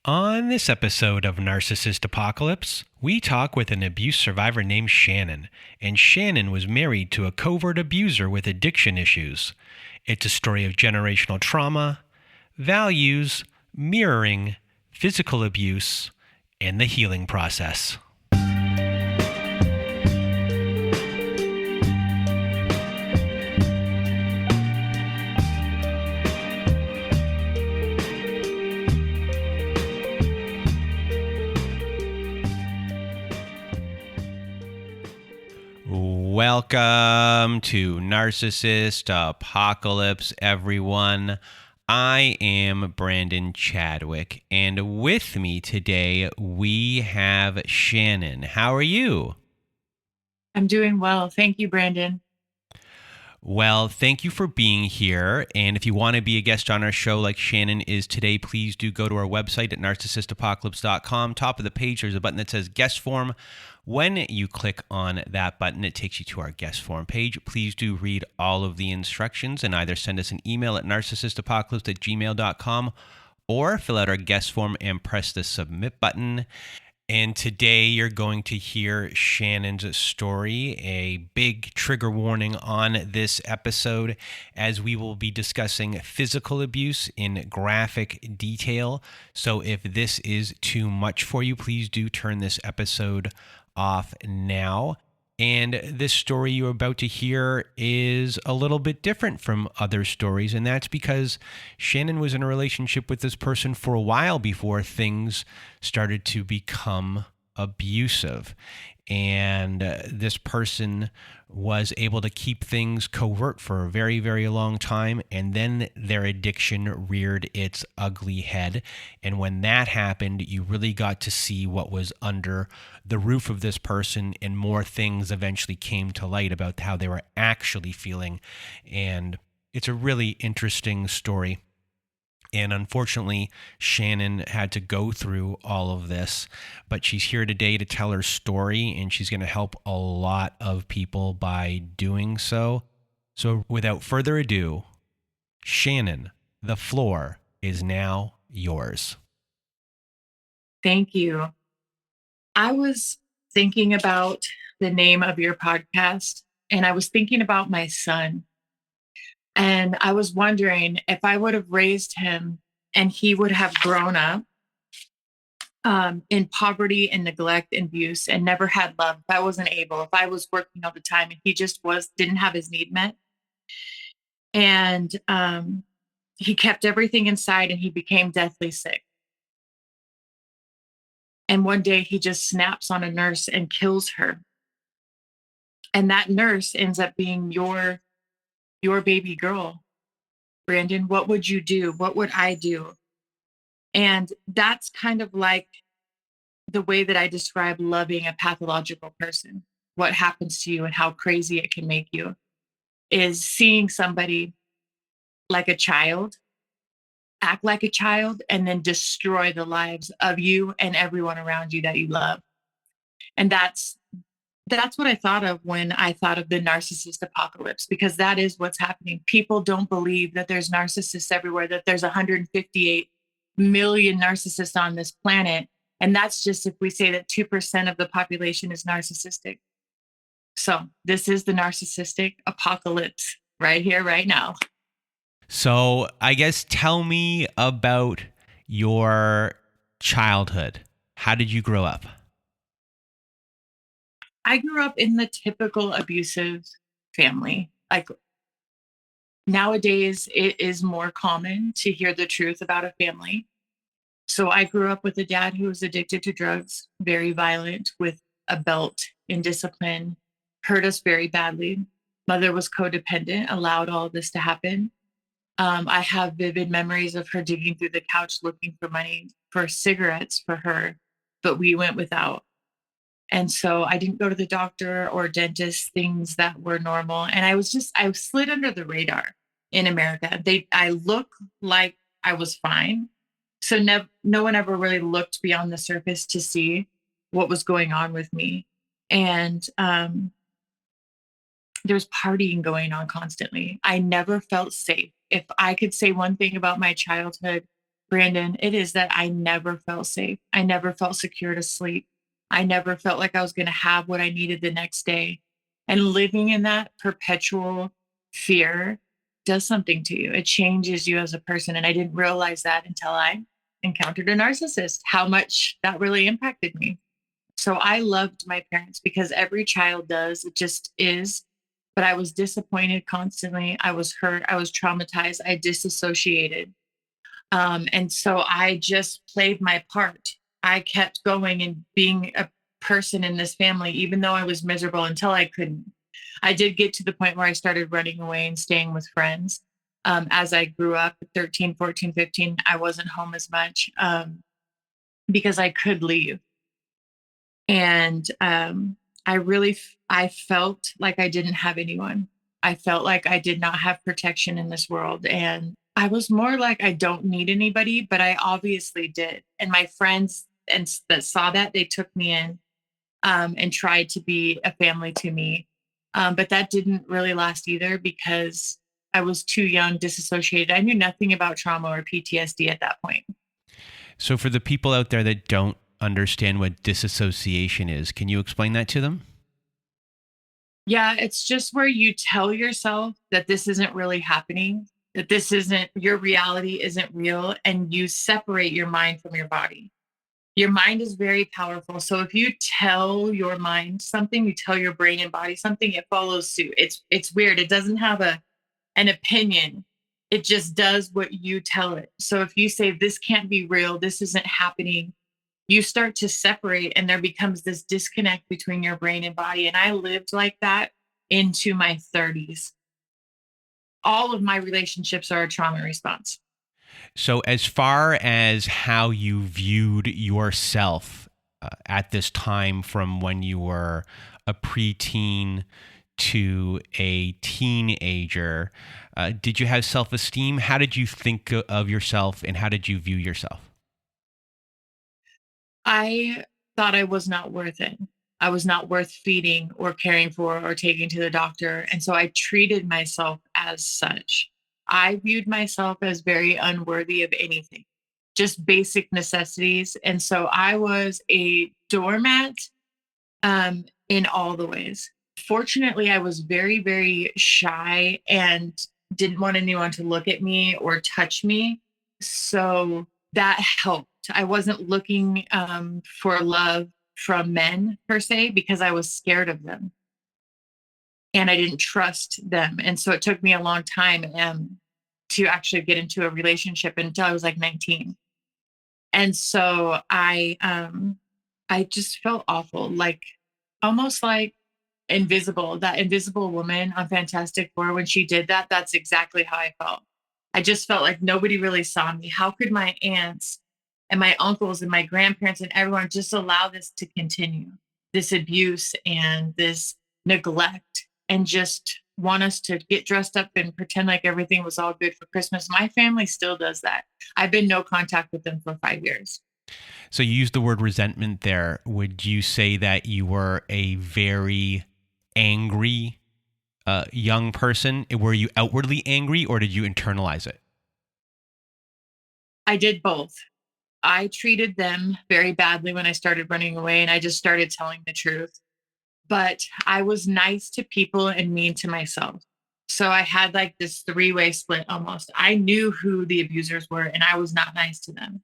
On this episode of Narcissist Apocalypse, we talk with an abuse survivor named Shannon, and Shannon was married to a covert abuser with addiction issues. It's a story of generational trauma, values, mirroring, physical abuse, and the healing process. Welcome to Narcissist Apocalypse, everyone. I am Brandon Chadwick, and with me today we have Shannon. How are you? I'm doing well. Thank you, Brandon. Well, thank you for being here. And if you want to be a guest on our show like Shannon is today, please do go to our website at narcissistapocalypse.com. Top of the page, there's a button that says guest form. When you click on that button, it takes you to our guest form page. Please do read all of the instructions and either send us an email at narcissistapocalypse@gmail.com or fill out our guest form and press the submit button. And today you're going to hear Shannon's story, a big trigger warning on this episode, as we will be discussing physical abuse in graphic detail. So if this is too much for you, please do turn this episode off now. And this story you're about to hear is a little bit different from other stories, and that's because Shannon was in a relationship with this person for a while before things started to become abusive. And this person was able to keep things covert for a very, very long time. And then their addiction reared its ugly head. And when that happened, you really got to see what was under the roof of this person. And more things eventually came to light about how they were actually feeling. And it's a really interesting story. And unfortunately, Shannon had to go through all of this, but she's here today to tell her story, and she's going to help a lot of people by doing so. So without further ado, Shannon, the floor is now yours. Thank you. I was thinking about the name of your podcast, and I was thinking about my son. And I was wondering if I would have raised him and he would have grown up in poverty and neglect and abuse and never had love. If I wasn't able, if I was working all the time and he just didn't have his need met. And he kept everything inside and he became deathly sick. And one day he just snaps on a nurse and kills her. And that nurse ends up being your baby girl. Brandon, what would you do? What would I do? And that's kind of like the way that I describe loving a pathological person. What happens to you and how crazy it can make you is seeing somebody like a child, act like a child, and then destroy the lives of you and everyone around you that you love. And that's what I thought of when I thought of the narcissist apocalypse, because that is what's happening. People don't believe that there's narcissists everywhere, that there's 158 million narcissists on this planet. And that's just if we say that 2% of the population is narcissistic. So this is the narcissistic apocalypse right here, right now. So I guess tell me about your childhood. How did you grow up? I grew up in the typical abusive family. Like nowadays, it is more common to hear the truth about a family. So I grew up with a dad who was addicted to drugs, very violent, with a belt, indiscipline, hurt us very badly. Mother was codependent, allowed all this to happen. I have vivid memories of her digging through the couch looking for money for cigarettes for her, but we went without. And so I didn't go to the doctor or dentist, things that were normal. And I slid under the radar in America. I look like I was fine. So no one ever really looked beyond the surface to see what was going on with me. And there was partying going on constantly. I never felt safe. If I could say one thing about my childhood, Brandon, it is that I never felt safe. I never felt secure to sleep. I never felt like I was going to have what I needed the next day. And living in that perpetual fear does something to you. It changes you as a person. And I didn't realize that until I encountered a narcissist, how much that really impacted me. So I loved my parents because every child does. It just is. But I was disappointed constantly. I was hurt. I was traumatized. I disassociated. And so I just played my part. I kept going and being a person in this family, even though I was miserable until I couldn't. I did get to the point where I started running away and staying with friends. As I grew up, 13, 14, 15, I wasn't home as much because I could leave. And I felt like I didn't have anyone. I felt like I did not have protection in this world. And I was more like, I don't need anybody, but I obviously did. And my friends that saw that, they took me in and tried to be a family to me. But that didn't really last either because I was too young, disassociated. I knew nothing about trauma or PTSD at that point. So for the people out there that don't understand what disassociation is, can you explain that to them? Yeah, it's just where you tell yourself that this isn't really happening, that this isn't your reality, isn't real, and you separate your mind from your body. Your mind is very powerful. So if you tell your mind something, you tell your brain and body something, it follows suit. It's weird. It doesn't have an opinion. It just does what you tell it. So if you say this can't be real, this isn't happening, you start to separate and there becomes this disconnect between your brain and body. And I lived like that into my 30s. All of my relationships are a trauma response. So as far as how you viewed yourself at this time from when you were a preteen to a teenager, did you have self-esteem? How did you think of yourself and how did you view yourself? I thought I was not worth it. I was not worth feeding or caring for or taking to the doctor. And so I treated myself as such. I viewed myself as very unworthy of anything, just basic necessities. And so I was a doormat in all the ways. Fortunately, I was very, very shy and didn't want anyone to look at me or touch me. So that helped. I wasn't looking for love from men per se because I was scared of them and I didn't trust them. And so it took me a long time to actually get into a relationship until I was like 19. And so I just felt awful, like almost like invisible. That invisible woman on Fantastic Four, when she did that, that's exactly how I felt. I just felt like nobody really saw me. How could my aunts and my uncles and my grandparents and everyone just allow this to continue? This abuse and this neglect, and just want us to get dressed up and pretend like everything was all good for Christmas. My family still does that. I've been no contact with them for 5 years. So you used the word resentment there. Would you say that you were a very angry young person? Were you outwardly angry or did you internalize it? I did both. I treated them very badly when I started running away and I just started telling the truth. But I was nice to people and mean to myself. So I had like this three-way split almost. I knew who the abusers were and I was not nice to them.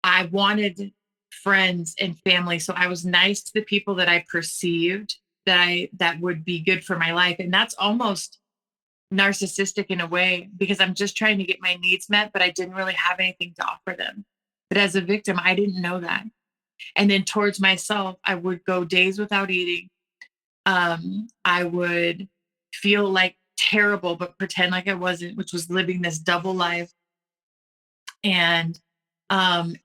I wanted friends and family. So I was nice to the people that I perceived that would be good for my life. And that's almost narcissistic in a way because I'm just trying to get my needs met, but I didn't really have anything to offer them. But as a victim, I didn't know that. And then towards myself, I would go days without eating. I would feel like terrible, but pretend like I wasn't, which was living this double life. And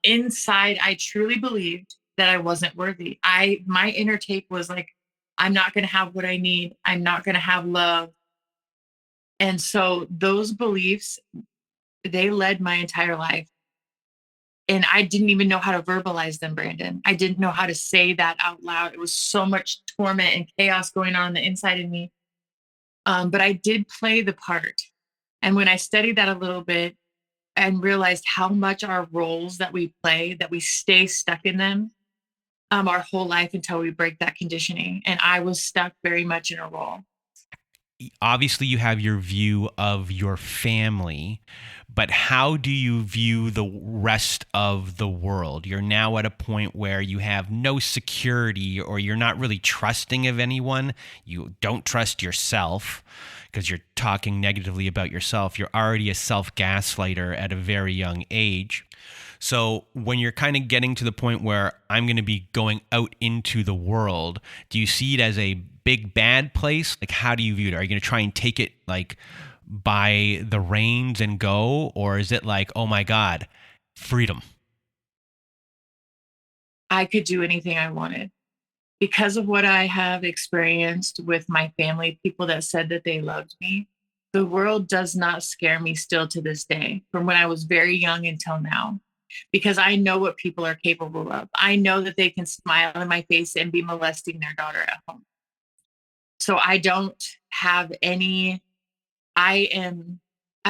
inside, I truly believed that I wasn't worthy. My inner tape was like, I'm not going to have what I need. I'm not going to have love. And so those beliefs, they led my entire life. And I didn't even know how to verbalize them, Brandon. I didn't know how to say that out loud. It was so much torment and chaos going on the inside of me. But I did play the part. And when I studied that a little bit, and realized how much our roles that we play, that we stay stuck in them our whole life until we break that conditioning. And I was stuck very much in a role. Obviously you have your view of your family, but how do you view the rest of the world? You're now at a point where you have no security, or you're not really trusting of anyone. You don't trust yourself because you're talking negatively about yourself. You're already a self-gaslighter at a very young age. So when you're kind of getting to the point where I'm going to be going out into the world, do you see it as a big bad place? Like, how do you view it? Are you going to try and take it like by the reins and go? Or is it like, oh my God, freedom? I could do anything I wanted because of what I have experienced with my family, people that said that they loved me. The world does not scare me still to this day, from when I was very young until now, because I know what people are capable of. I know that they can smile in my face and be molesting their daughter at home. So I don't have any, I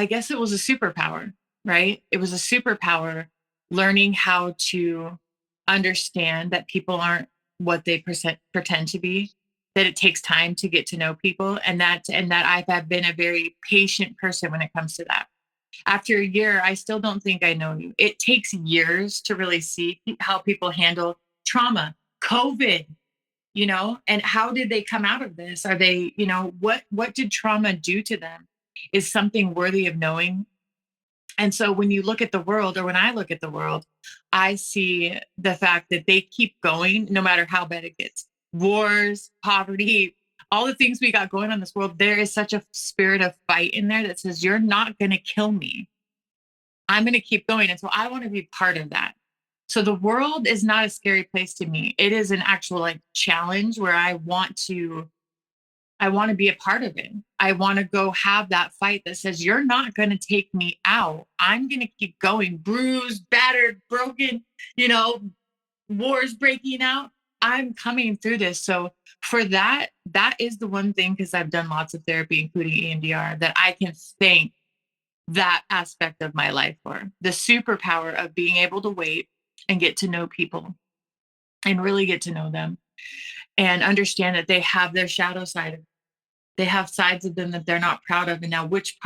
guess it was a superpower, right? It was a superpower learning how to understand that people aren't what they pretend to be, that it takes time to get to know people, and that I have been a very patient person when it comes to that. After a year, I still don't think I know you. It takes years to really see how people handle trauma, COVID, and how did they come out of this? Are they, what did trauma do to them? Is something worthy of knowing. And so when you look at the world, or when I look at the world, I see the fact that they keep going no matter how bad it gets. Wars, poverty, all the things we got going on in this world, there is such a spirit of fight in there that says, you're not going to kill me. I'm going to keep going. And so I want to be part of that. So the world is not a scary place to me. It is an actual like challenge where I want to be a part of it. I want to go have that fight that says, you're not going to take me out. I'm going to keep going, bruised, battered, broken, you know, wars breaking out. I'm coming through this. So for that, that is the one thing, because I've done lots of therapy, including EMDR, that I can thank that aspect of my life for. The superpower of being able to wait and get to know people and really get to know them and understand that they have their shadow side. They have sides of them that they're not proud of. And now which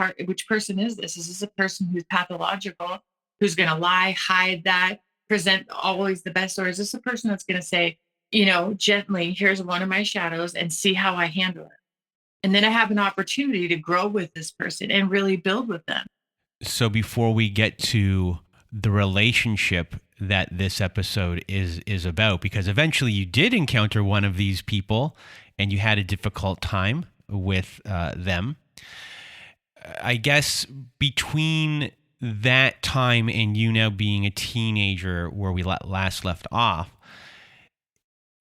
person is this? Is this a person who's pathological, who's going to lie, hide that, present always the best? Or is this a person that's going to say, gently, here's one of my shadows and see how I handle it? And then I have an opportunity to grow with this person and really build with them. So before we get to the relationship that this episode is about, because eventually you did encounter one of these people and you had a difficult time with them. I guess between that time and you now being a teenager, where we last left off,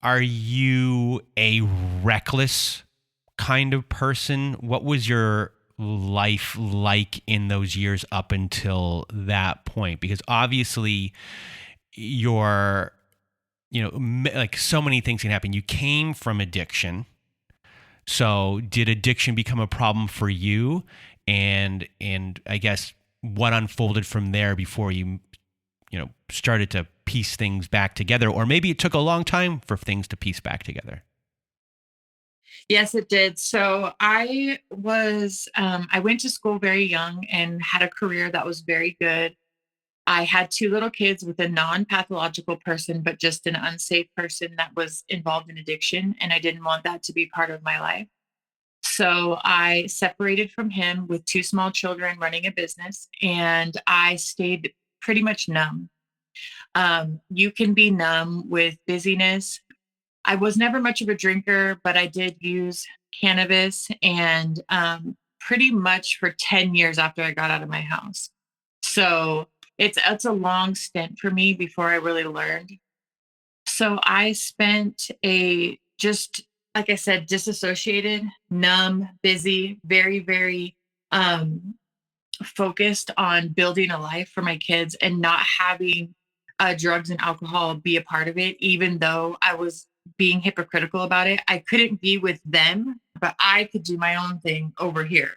are you a reckless kind of person? What was your life like in those years up until that point? Because obviously you're, like so many things can happen. You came from addiction. So did addiction become a problem for you? And I guess what unfolded from there before you started to piece things back together? Or maybe it took a long time for things to piece back together. Yes, it did. So I went to school very young and had a career that was very good. I had two little kids with a non-pathological person, but just an unsafe person that was involved in addiction. And I didn't want that to be part of my life. So I separated from him with two small children running a business, and I stayed pretty much numb. You can be numb with busyness. I was never much of a drinker, but I did use cannabis, and pretty much for 10 years after I got out of my house. So it's a long stint for me before I really learned. So I spent just like I said, disassociated, numb, busy, very, very focused on building a life for my kids and not having drugs and alcohol be a part of it, even though I was being hypocritical about it. I couldn't be with them, but I could do my own thing over here.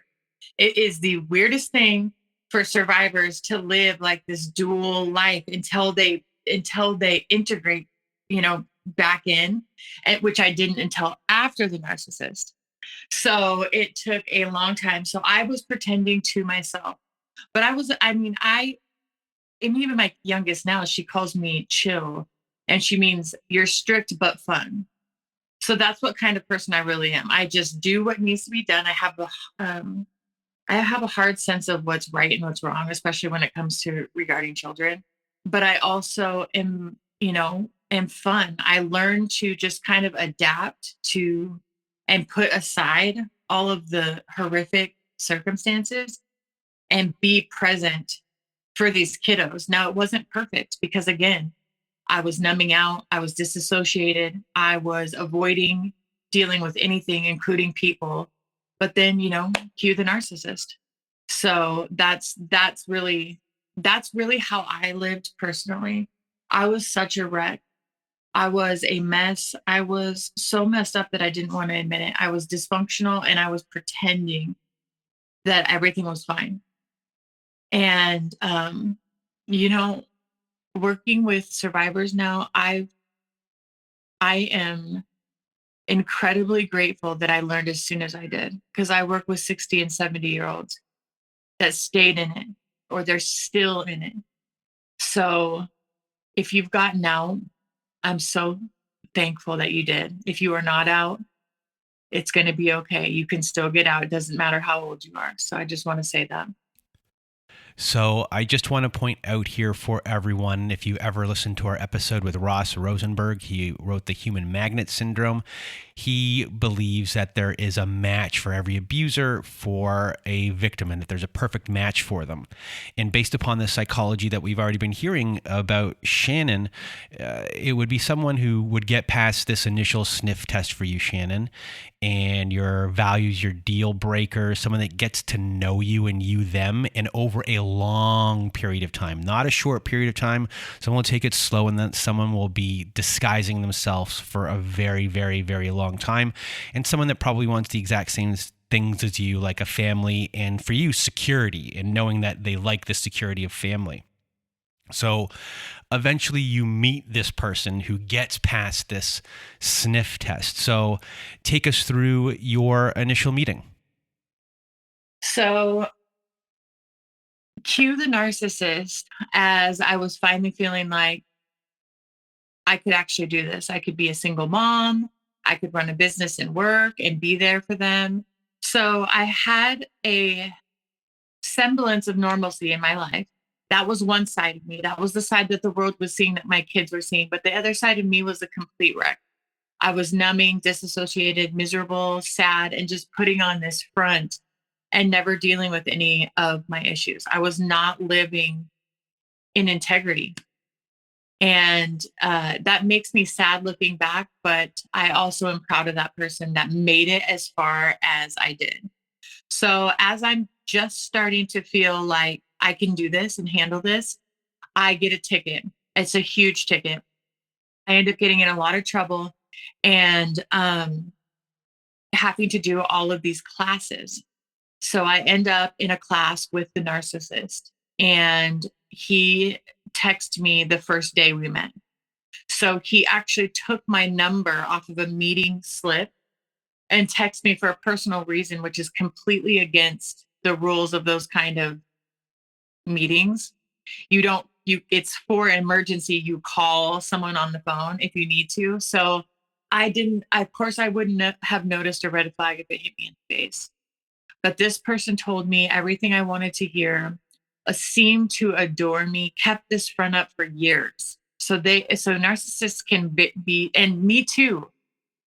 It is the weirdest thing for survivors to live like this dual life until they integrate, back in, and which I didn't until after the narcissist. So it took a long time. So I was pretending to myself, but and even my youngest now, she calls me chill, and she means you're strict but fun. So that's what kind of person I really am. I just do what needs to be done. I have a hard sense of what's right and what's wrong, especially when it comes to regarding children. But I also am fun. I learn to just kind of adapt to and put aside all of the horrific circumstances and be present for these kiddos. Now, it wasn't perfect because, again, I was numbing out, I was disassociated, I was avoiding dealing with anything, including people. But then, cue the narcissist. So that's really how I lived personally. I was such a wreck. I was a mess. I was so messed up that I didn't want to admit it. I was dysfunctional and I was pretending that everything was fine. And you know, working with survivors now, I am incredibly grateful that I learned as soon as I did, because I work with 60 and 70-year-olds that stayed in it, or they're still in it. So if you've gotten out, I'm so thankful that you did. If you are not out, it's going to be okay. You can still get out. It doesn't matter how old you are. So I just want to say that. So I just want to point out here for everyone, if you ever listened to our episode with Ross Rosenberg, he wrote The Human Magnet Syndrome. He believes that there is a match for every abuser for a victim, and that there's a perfect match for them. And based upon the psychology that we've already been hearing about Shannon, it would be someone who would get past this initial sniff test for you, Shannon, and your values, your deal breakers, someone that gets to know you and you them, and over a long period of time, not a short period of time. Someone will take it slow, and then someone will be disguising themselves for a very, very, very long time. And someone that probably wants the exact same things as you, like a family, and for you, security, and knowing that they like the security of family. So eventually you meet this person who gets past this sniff test. So take us through your initial meeting. So cue the narcissist, as I was finally feeling like I could actually do this. I could be a single mom. I could run a business and work and be there for them. So I had a semblance of normalcy in my life. That was one side of me. That was the side that the world was seeing, that my kids were seeing. But the other side of me was a complete wreck. I was numbing, disassociated, miserable, sad, and just putting on this front and never dealing with any of my issues. I was not living in integrity. And that makes me sad looking back, but I also am proud of that person that made it as far as I did. So as I'm just starting to feel like I can do this and handle this, I get a ticket. It's a huge ticket. I end up getting in a lot of trouble and having to do all of these classes. So I end up in a class with the narcissist, and he texted me the first day we met. So he actually took my number off of a meeting slip and texted me for a personal reason, which is completely against the rules of those kind of meetings. It's for an emergency. You call someone on the phone if you need to. So of course, I wouldn't have noticed a red flag if it hit me in the face. But this person told me everything I wanted to hear, seemed to adore me, kept this front up for years. So narcissists can be, and me too.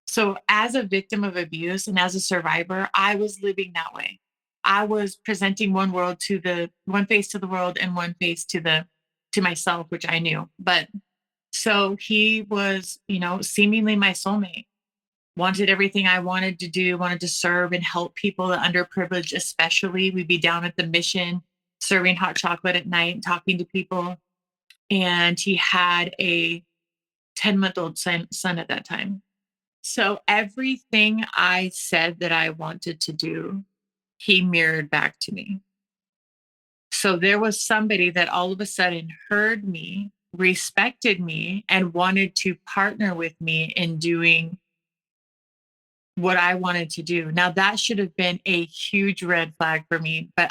So as a victim of abuse and as a survivor, I was living that way. I was presenting one face to the world and one face to myself, which I knew. But so he was, seemingly my soulmate. Wanted everything I wanted to do, wanted to serve and help people, the underprivileged, especially. We'd be down at the mission, serving hot chocolate at night and talking to people. And he had a 10-month-old son at that time. So everything I said that I wanted to do, he mirrored back to me. So there was somebody that all of a sudden heard me, respected me, and wanted to partner with me in doing what I wanted to do. Now, that should have been a huge red flag for me, but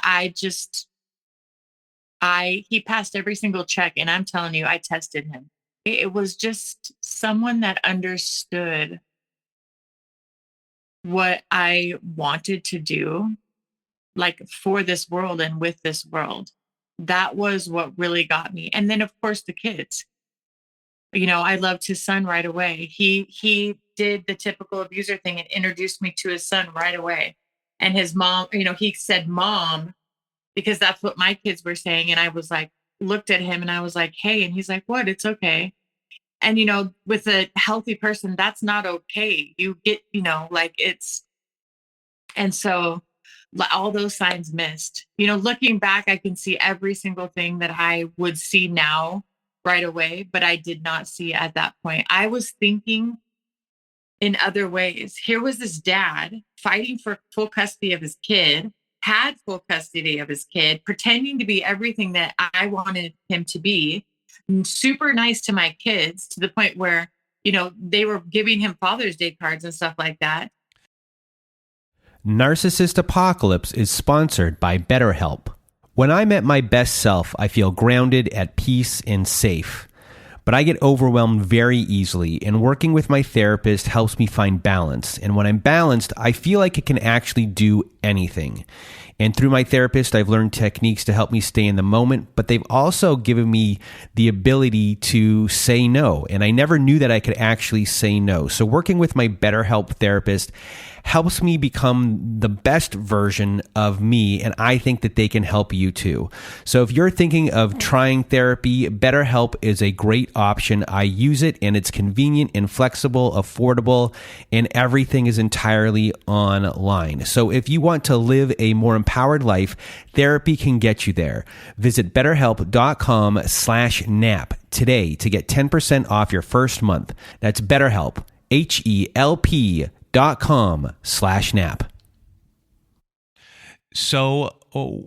he passed every single check. And I'm telling you, I tested him. It was just someone that understood what I wanted to do, like for this world and with this world. That was what really got me. And then, of course, the kids. I loved his son right away. He did the typical abuser thing and introduced me to his son right away. And his mom, he said mom because that's what my kids were saying. And I was like, looked at him and I was like, hey, and he's like, what? It's okay. And with a healthy person, that's not okay. You get, like it's, and so all those signs missed. Looking back, I can see every single thing that I would see now right away, but I did not see at that point. I was thinking in other ways. Here was this dad fighting for full custody of his kid, had full custody of his kid, pretending to be everything that I wanted him to be, super nice to my kids to the point where, they were giving him Father's Day cards and stuff like that. Narcissist Apocalypse is sponsored by BetterHelp. When I'm at my best self, I feel grounded, at peace, and safe. But I get overwhelmed very easily, and working with my therapist helps me find balance. And when I'm balanced, I feel like I can actually do anything. And through my therapist, I've learned techniques to help me stay in the moment, but they've also given me the ability to say no. And I never knew that I could actually say no. So working with my BetterHelp therapist helps me become the best version of me, and I think that they can help you too. So if you're thinking of trying therapy, BetterHelp is a great option. I use it, and it's convenient and flexible, affordable, and everything is entirely online. So if you want to live a more empowered life, therapy can get you there. Visit betterhelp.com/nap today to get 10% off your first month. That's BetterHelp, HELP.com/nap. So, a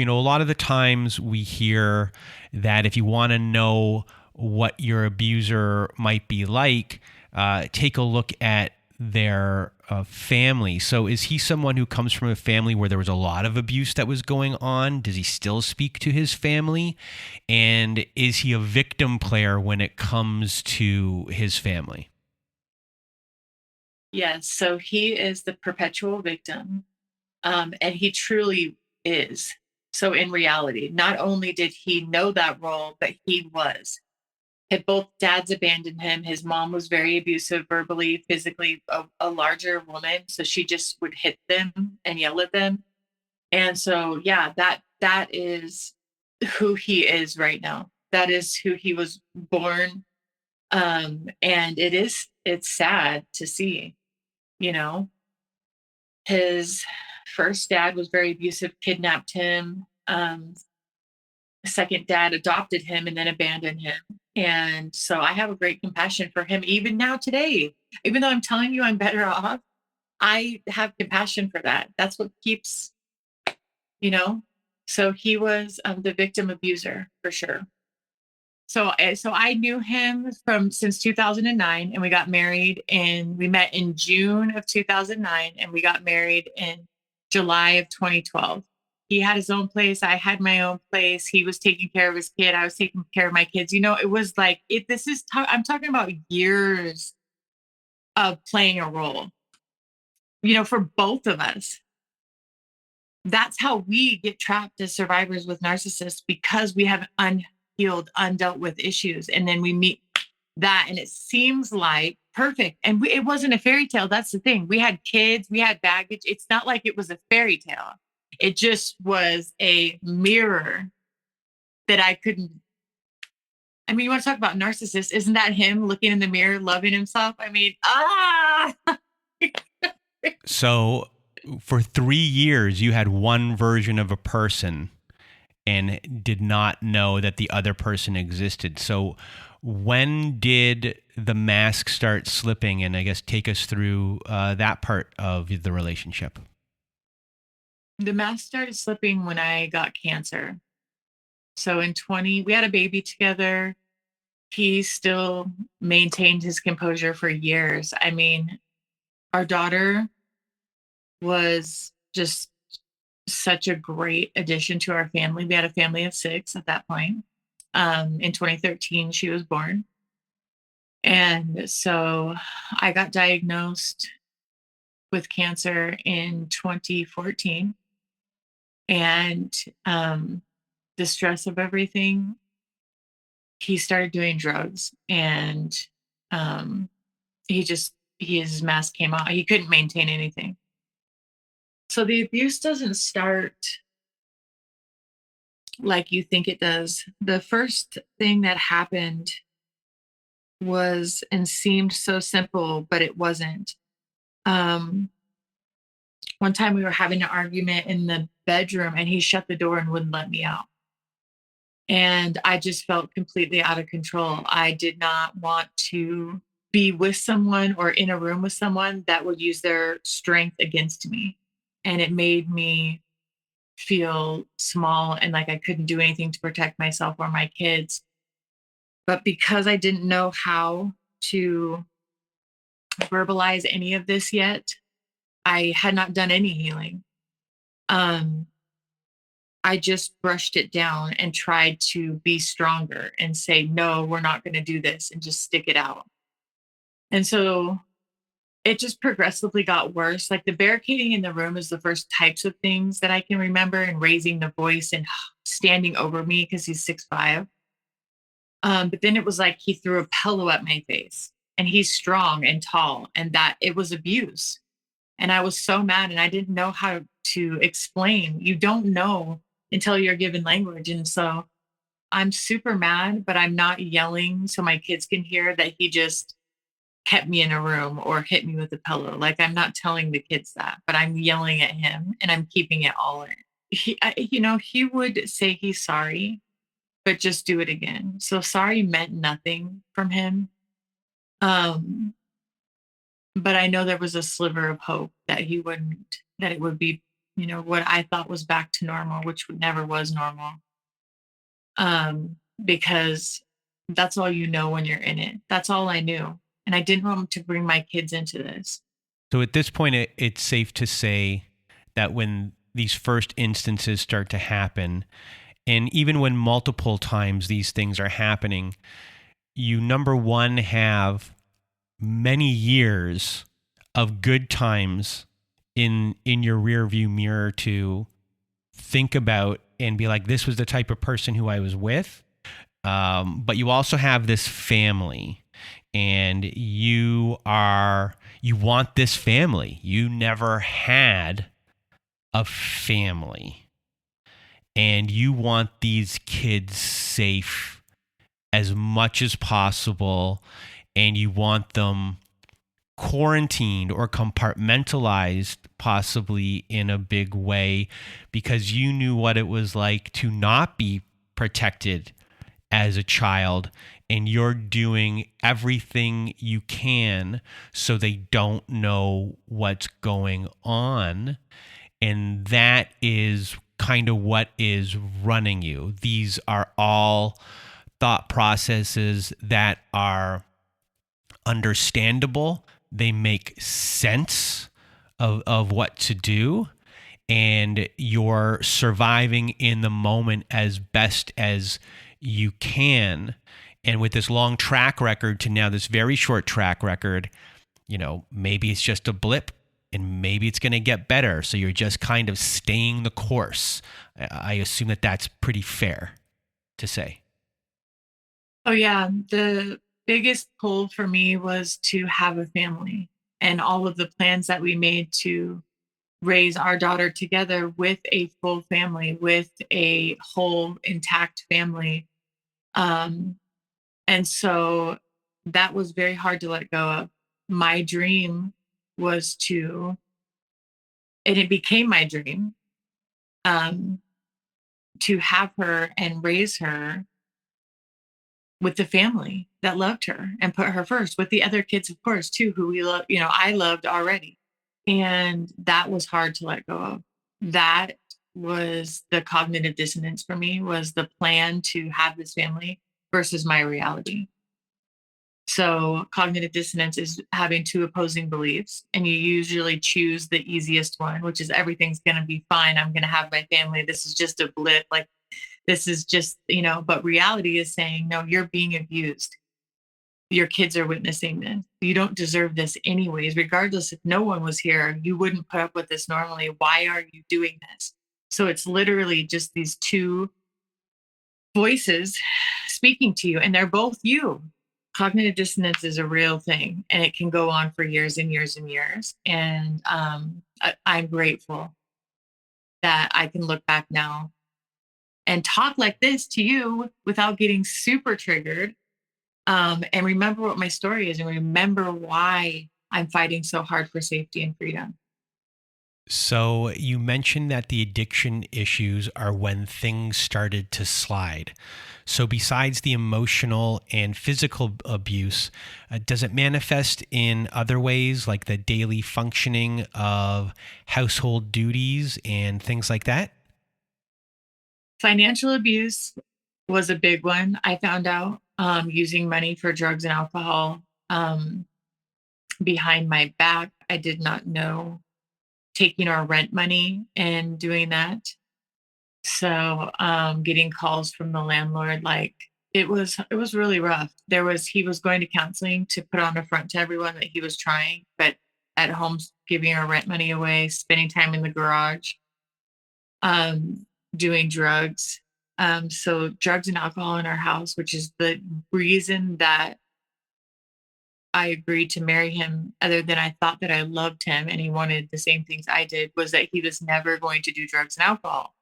lot of the times we hear that if you want to know what your abuser might be like, take a look at their family. So is he someone who comes from a family where there was a lot of abuse that was going on? Does he still speak to his family? And is he a victim player when it comes to his family? Yes. So he is the perpetual victim. And he truly is. So in reality, not only did he know that role, but he was. Both dads abandoned him. His mom was very abusive, verbally, physically, a larger woman. So she just would hit them and yell at them. And so, yeah, that is who he is right now. That is who he was born. And it's sad to see, his first dad was very abusive, kidnapped him. Second dad adopted him and then abandoned him. And so I have a great compassion for him, even now today. Even though I'm telling you I'm better off, I have compassion for that. That's what keeps, So he was the victim abuser for sure. So I knew him since 2009, and we got married, and we met in June of 2009, and we got married in July of 2012. He had his own place. I had my own place. He was taking care of his kid. I was taking care of my kids. It was like I'm talking about years of playing a role, for both of us. That's how we get trapped as survivors with narcissists, because we have unhealed, undealt with issues. And then we meet that, and it seems like perfect. And it wasn't a fairy tale. That's the thing. We had kids, we had baggage. It's not like it was a fairy tale. It just was a mirror that I couldn't. I mean, you want to talk about narcissist? Isn't that him looking in the mirror, loving himself? I mean, So for 3 years, you had one version of a person and did not know that the other person existed. So when did the mask start slipping? And I guess take us through that part of the relationship. The mask started slipping when I got cancer. So we had a baby together. He still maintained his composure for years. I mean, our daughter was just such a great addition to our family. We had a family of 6 at that point. In 2013, she was born. And so I got diagnosed with cancer in 2014. And the stress of everything, he started doing drugs, and um, his mask came out. He couldn't maintain anything. So the abuse doesn't start like you think it does. The first thing that happened was and seemed so simple, but it wasn't. Um, One time we were having an argument in the bedroom, and he shut the door and wouldn't let me out. And I just felt completely out of control. I did not want to be with someone or in a room with someone that would use their strength against me. And it made me feel small and like I couldn't do anything to protect myself or my kids. But because I didn't know how to verbalize any of this yet, I had not done any healing. Um, I just brushed it down and tried to be stronger and say, no, we're not going to do this, and just stick it out. And so it just progressively got worse. Like the barricading in the room is the first types of things that I can remember, and raising the voice and standing over me because he's 6'5". But then it was like he threw a pillow at my face, and he's strong and tall, and that it was abuse. And I was so mad, and I didn't know how to explain. You don't know until you're given language. And so I'm super mad, but I'm not yelling so my kids can hear that he just kept me in a room or hit me with a pillow. Like, I'm not telling the kids that, but I'm yelling at him and I'm keeping it all in. He would say he's sorry, but just do it again. So sorry meant nothing from him. Um, but I know there was a sliver of hope that that it would be, what I thought was back to normal, which never was normal. Because that's all you know when you're in it. That's all I knew. And I didn't want to bring my kids into this. So at this point, it's safe to say that when these first instances start to happen, and even when multiple times these things are happening, you, number one, have many years of good times in your rear view mirror to think about and be like, this was the type of person who I was with. But you also have this family, and you want this family. You never had a family, and you want these kids safe as much as possible, and you want them quarantined or compartmentalized possibly in a big way, because you knew what it was like to not be protected as a child, and you're doing everything you can so they don't know what's going on. And that is kind of what is running you. These are all thought processes that are understandable. They make sense of what to do, and you're surviving in the moment as best as you can. And with this long track record to now this very short track record, maybe it's just a blip, and maybe it's going to get better. So you're just kind of staying the course. I assume that that's pretty fair to say. Oh, yeah. The biggest pull for me was to have a family, and all of the plans that we made to raise our daughter together with a full family, with a whole intact family. And so that was very hard to let go of. My dream was and it became my dream, to have her and raise her with the family that loved her and put her first, with the other kids, of course, too, who we love, I loved already. And that was hard to let go of. That was the cognitive dissonance for me, was the plan to have this family versus my reality. So cognitive dissonance is having two opposing beliefs, and you usually choose the easiest one, which is everything's going to be fine. I'm going to have my family. This is just a blip. Like, this is just, but reality is saying, no, you're being abused. Your kids are witnessing this. You don't deserve this anyways. Regardless, if no one was here, you wouldn't put up with this normally. Why are you doing this? So it's literally just these two voices speaking to you, and they're both you. Cognitive dissonance is a real thing, and it can go on for years and years and years. And I'm grateful that I can look back now and talk like this to you without getting super triggered, and remember what my story is and remember why I'm fighting so hard for safety and freedom. So you mentioned that the addiction issues are when things started to slide. So besides the emotional and physical abuse, does it manifest in other ways, like the daily functioning of household duties and things like that? Financial abuse was a big one. I found out using money for drugs and alcohol behind my back. I did not know, taking our rent money and doing that. So getting calls from the landlord, like, it was really rough. He was going to counseling to put on a front to everyone that he was trying, but at home giving our rent money away, spending time in the garage, um, doing drugs. So drugs and alcohol in our house, which is the reason that I agreed to marry him, other than I thought that I loved him and he wanted the same things I did, was that he was never going to do drugs and alcohol.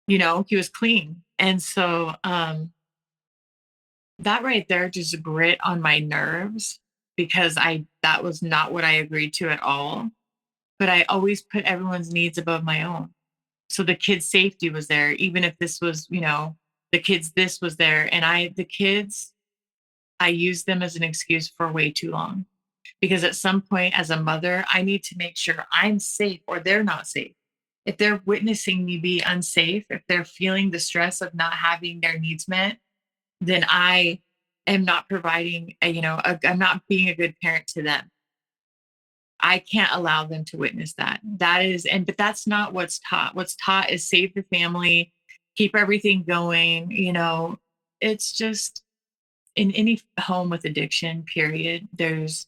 He was clean. And so that right there just grit on my nerves, because that was not what I agreed to at all. But I always put everyone's needs above my own. So the kids' safety was there, even if this was, the kids, this was there. And the kids, I used them as an excuse for way too long. Because at some point, as a mother, I need to make sure I'm safe or they're not safe. If they're witnessing me be unsafe, if they're feeling the stress of not having their needs met, then I am not providing, I'm not being a good parent to them. I can't allow them to witness that. But that's not what's taught. What's taught is save the family, keep everything going. It's just, in any home with addiction, period, there's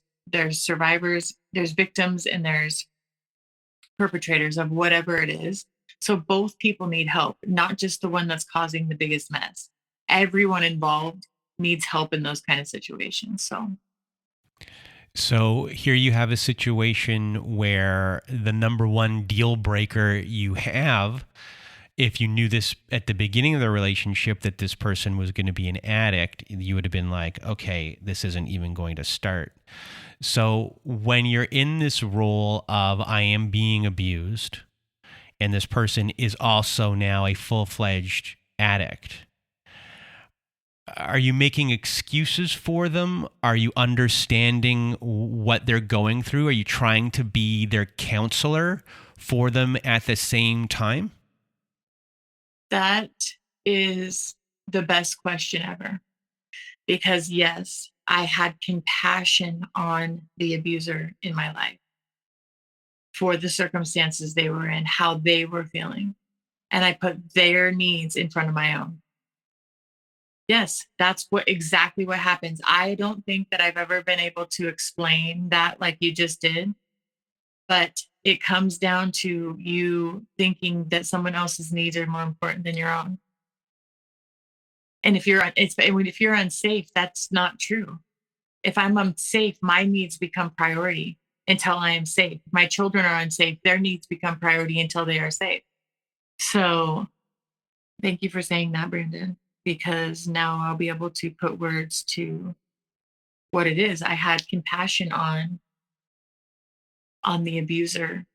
survivors, there's victims, and there's perpetrators of whatever it is. So both people need help, not just the one that's causing the biggest mess. Everyone involved needs help in those kind of situations. So here you have a situation where the number one deal breaker you have, if you knew this at the beginning of the relationship that this person was going to be an addict, you would have been like, okay, this isn't even going to start. So when you're in this role of I am being abused, and this person is also now a full-fledged addict, are you making excuses for them? Are you understanding what they're going through? Are you trying to be their counselor for them at the same time? That is the best question ever. Because yes, I had compassion on the abuser in my life for the circumstances they were in, how they were feeling. And I put their needs in front of my own. Yes, that's exactly what happens. I don't think that I've ever been able to explain that like you just did, but it comes down to you thinking that someone else's needs are more important than your own. And if you're unsafe, that's not true. If I'm unsafe, my needs become priority until I am safe. My children are unsafe, their needs become priority until they are safe. So thank you for saying that, Brandon, because now I'll be able to put words to what it is. I had compassion on the abuser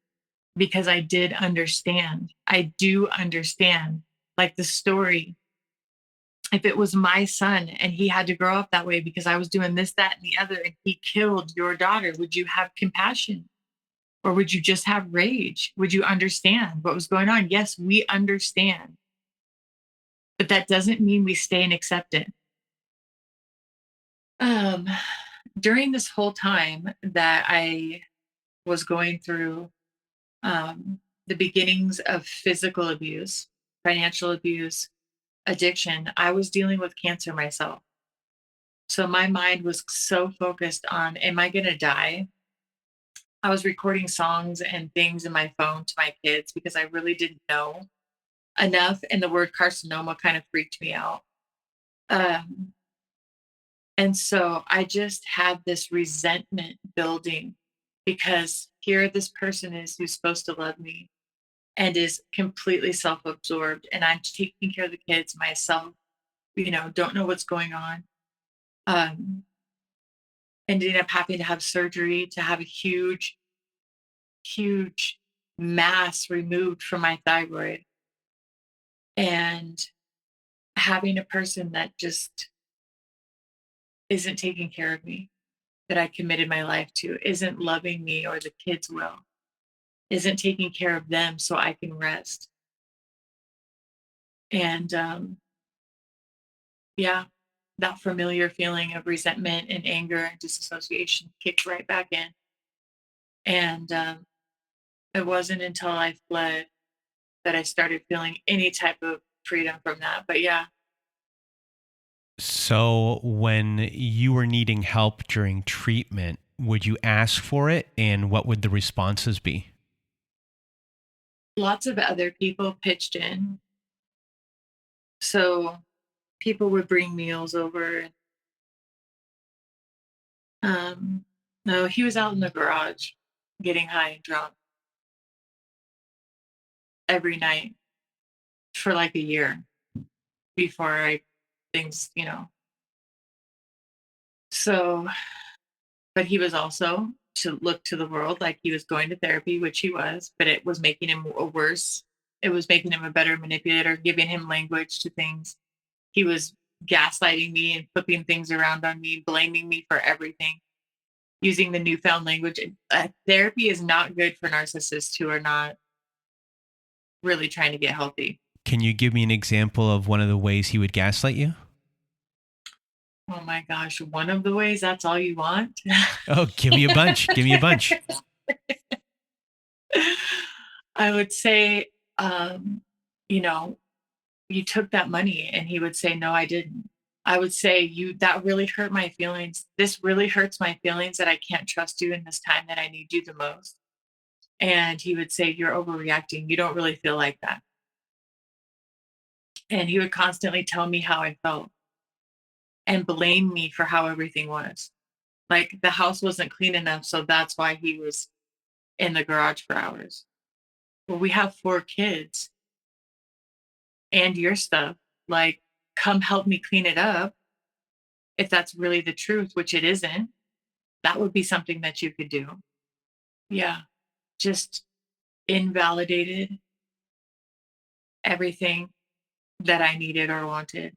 because I did understand. I do understand, like the story. If it was my son and he had to grow up that way because I was doing this, that, and the other, and he killed your daughter, would you have compassion? Or would you just have rage? Would you understand what was going on? Yes, we understand. But that doesn't mean we stay and accept it. Um, During this whole time that I was going through the beginnings of physical abuse, financial abuse, addiction, I was dealing with cancer myself. So my mind was so focused on, am I going to die? I was recording songs and things in my phone to my kids because I really didn't know enough. And the word carcinoma kind of freaked me out. Um, and so I just had this resentment building because here this person is who's supposed to love me and is completely self absorbed. And I'm taking care of the kids myself, don't know what's going on. Um, Ended up having to have surgery to have a huge mass removed from my thyroid. And having a person that just isn't taking care of me, that I committed my life to, isn't loving me or the kids will, isn't taking care of them so I can rest. And yeah, that familiar feeling of resentment and anger and disassociation kicked right back in. And it wasn't until I fled that I started feeling any type of freedom from that. But yeah, So, when you were needing help during treatment, would you ask for it, and what would the responses be? lots of other people pitched in. So people would bring meals over. No, he was out in the garage getting high and drunk every night for like a year before things. So, but he was also to look to the world like he was going to therapy, which he was, but it was making him a worse. It was making him a better manipulator, giving him language to things. He was gaslighting me and flipping things around on me, blaming me for everything, using the newfound language. Therapy is not good for narcissists who are not really trying to get healthy. Can you give me an example of one of the ways he would gaslight you? Oh my gosh, one of the ways, that's all you want? Oh, give me a bunch. Give me a bunch. I would say, um, you know, you took that money, and he would say, no, I didn't. I would say, that really hurt my feelings. This really hurts my feelings that I can't trust you in this time that I need you the most. And he would say, you're overreacting. You don't really feel like that. And he would constantly tell me how I felt and blame me for how everything was. Like the house wasn't clean enough. So that's why he was in the garage for hours. Well, we have 4 kids and your stuff. Like, come help me clean it up. If that's really the truth, which it isn't, that would be something that you could do. Yeah. Just invalidated everything that I needed or wanted.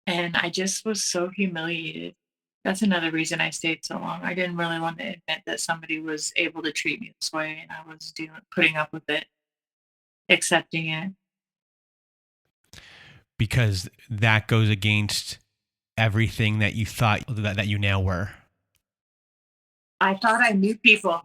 And I just was so humiliated. That's another reason I stayed so long. I didn't really want to admit that somebody was able to treat me this way, and I was putting up with it, accepting it. Because that goes against everything that you thought that you now were. I thought I knew people.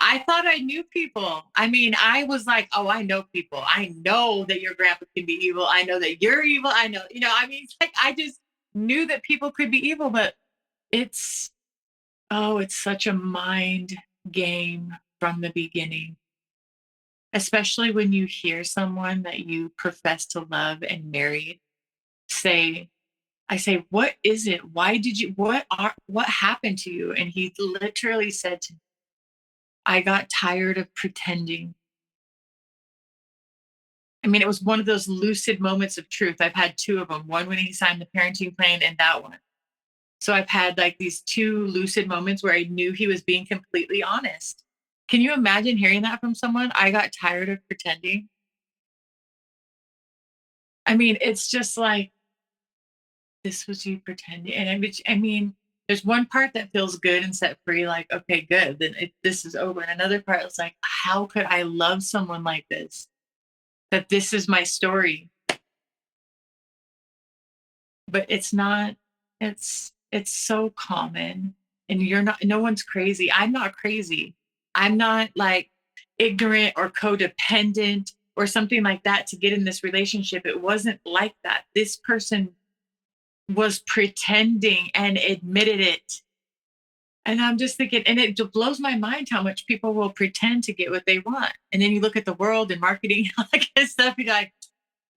I thought I knew people. I mean, I was like, oh, I know people. I know that your grandpa can be evil. I know that you're evil. I know, I mean, it's like I just knew that people could be evil, but it's, oh, it's such a mind game from the beginning, especially when you hear someone that you profess to love and married say, I say, what is it? Why did you, what happened to you? And he literally said to me, I got tired of pretending. I mean, it was one of those lucid moments of truth. I've had 2 of them, one when he signed the parenting plan and that one. So I've had like these 2 lucid moments where I knew he was being completely honest. Can you imagine hearing that from someone? I got tired of pretending. I mean, it's just like, this was you pretending. And I mean, there's one part that feels good and set free, like, okay, good, then this is over. And another part is like, how could I love someone like this? That this is my story. But it's not, it's so common. And you're not, no one's crazy. I'm not crazy. I'm not like ignorant or codependent or something like that to get in this relationship. It wasn't like that. This person was pretending and admitted it. And I'm just thinking, and it blows my mind how much people will pretend to get what they want. And then you look at the world and marketing, all that kind of stuff, you're like,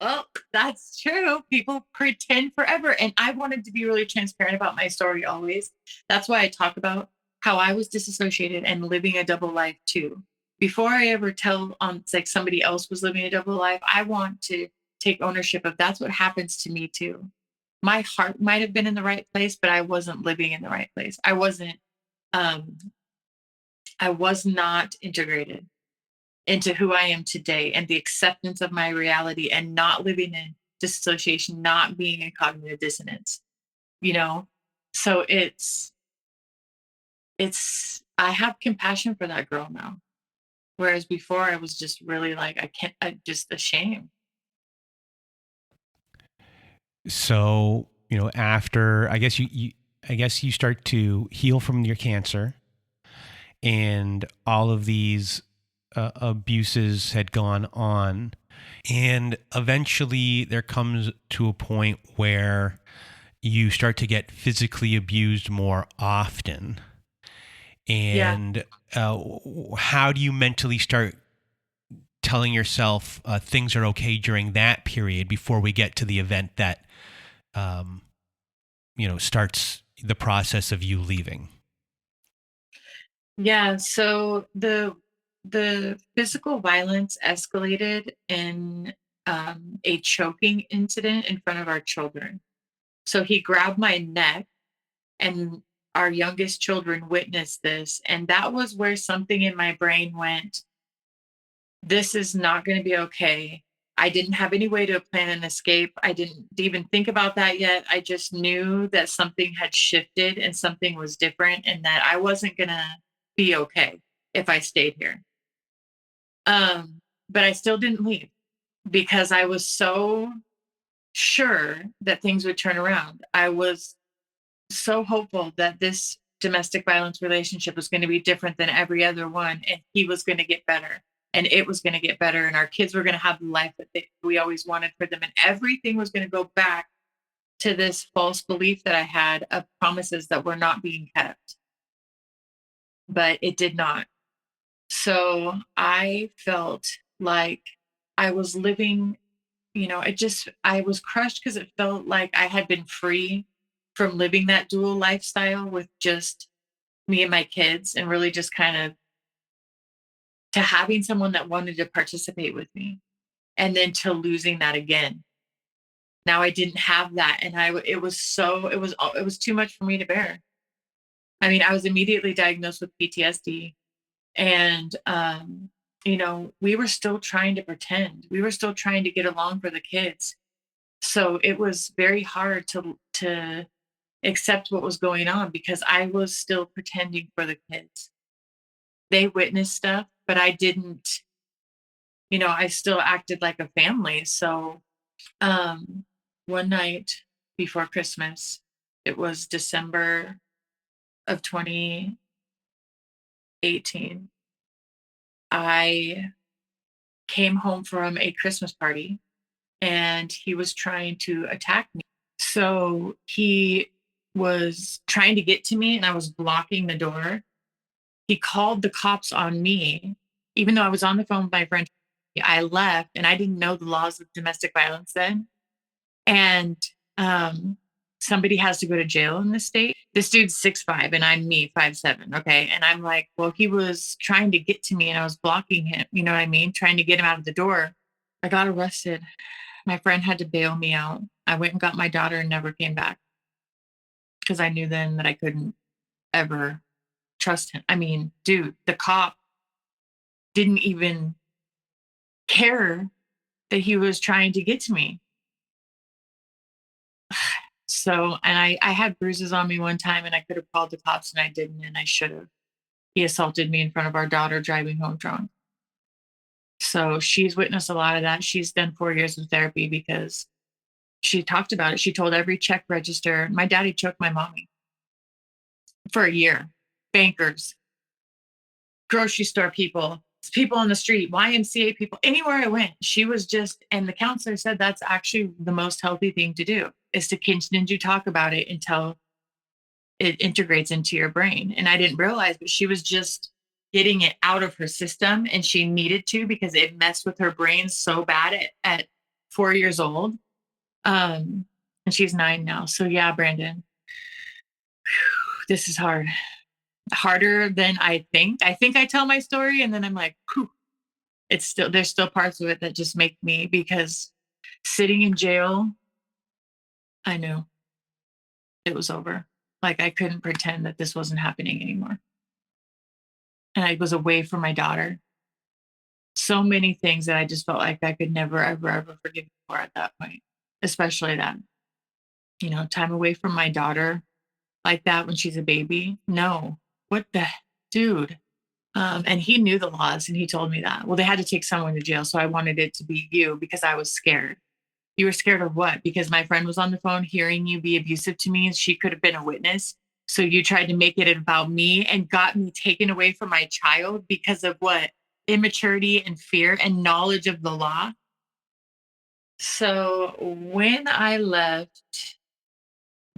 well, that's true. People pretend forever. And I wanted to be really transparent about my story always. That's why I talk about how I was disassociated and living a double life too. Before I ever tell it's like somebody else was living a double life, I want to take ownership of that's what happens to me too. My heart might have been in the right place, but I wasn't living in the right place. Um, I was not integrated into who I am today and the acceptance of my reality and not living in dissociation, not being in cognitive dissonance, you know? So I have compassion for that girl now. Whereas before I was just really like, I just ashamed. So, after, I guess you start to heal from your cancer, and all of these abuses had gone on. And eventually there comes to a point where you start to get physically abused more often. Yeah. And how do you mentally start telling yourself things are okay during that period before we get to the event that, starts the process of you leaving? Yeah. So the physical violence escalated in a choking incident in front of our children. So he grabbed my neck and our youngest children witnessed this. And that was where something in my brain went, this is not going to be okay. I didn't have any way to plan an escape. I didn't even think about that yet. I just knew that something had shifted and something was different and that I wasn't going to be okay if I stayed here. Um, but I still didn't leave because I was so sure that things would turn around. I was so hopeful that this domestic violence relationship was going to be different than every other one and he was going to get better and it was going to get better and our kids were going to have the life that we always wanted for them and everything was going to go back to this false belief that I had of promises that were not being kept, but it did not. So I felt like I was living, I was crushed because it felt like I had been free from living that dual lifestyle with just me and my kids and really just kind of to having someone that wanted to participate with me and then to losing that again. Now I didn't have that and it was too much for me to bear. I mean, I was immediately diagnosed with PTSD and we were still trying to pretend. We were still trying to get along for the kids. So it was very hard to accept what was going on because I was still pretending for the kids. They witnessed stuff, but I didn't, I still acted like a family. So um, one night before Christmas, it was December of 2018, I came home from a Christmas party and he was trying to attack me. So he was trying to get to me and I was blocking the door. He called the cops on me, even though I was on the phone with my friend. I left and I didn't know the laws of domestic violence then. And somebody has to go to jail in this state. This dude's 6'5" and I'm me, 5'7". Okay. And I'm like, well, he was trying to get to me and I was blocking him. You know what I mean? Trying to get him out of the door. I got arrested. My friend had to bail me out. I went and got my daughter and never came back because I knew then that I couldn't ever trust him. I mean, dude, the cop didn't even care that he was trying to get to me. So, and I had bruises on me one time, and I could have called the cops, and I didn't, and I should have. He assaulted me in front of our daughter driving home drunk. So she's witnessed a lot of that. She's done 4 years of therapy because she talked about it. She told every check register. My daddy choked my mommy for a year. Bankers, grocery store people, people on the street, YMCA people, anywhere I went. She was just, and the counselor said that's actually the most healthy thing to do is to continue to talk about it until it integrates into your brain. And I didn't realize, but she was just getting it out of her system, and she needed to because it messed with her brain so bad at 4 years old. And she's 9 now. So yeah, Brandon, this is hard. Harder than I think. I think I tell my story and then I'm like, whew, it's still, there's still parts of it that just make me, because sitting in jail, I knew it was over. Like I couldn't pretend that this wasn't happening anymore. And I was away from my daughter. So many things that I just felt like I could never, ever, ever forgive for at that point, especially that, time away from my daughter like that when she's a baby. No, what the dude? And he knew the laws and he told me that. Well, they had to take someone to jail. So I wanted it to be you because I was scared. You were scared of what? Because my friend was on the phone hearing you be abusive to me and she could have been a witness. So you tried to make it about me and got me taken away from my child because of what? Immaturity and fear and knowledge of the law. So when I left,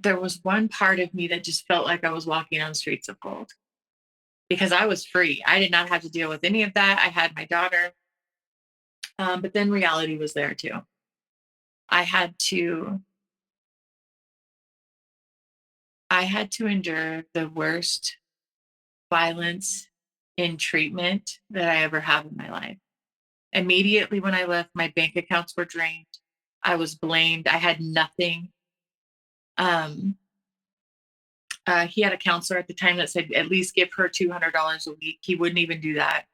there was one part of me that just felt like I was walking on streets of gold because I was free. I did not have to deal with any of that. I had my daughter. But then reality was there too. I had to endure the worst violence in treatment that I ever have in my life. Immediately when I left, my bank accounts were drained. I was blamed. I had nothing. He had a counselor at the time that said, at least give her $200 a week. He wouldn't even do that.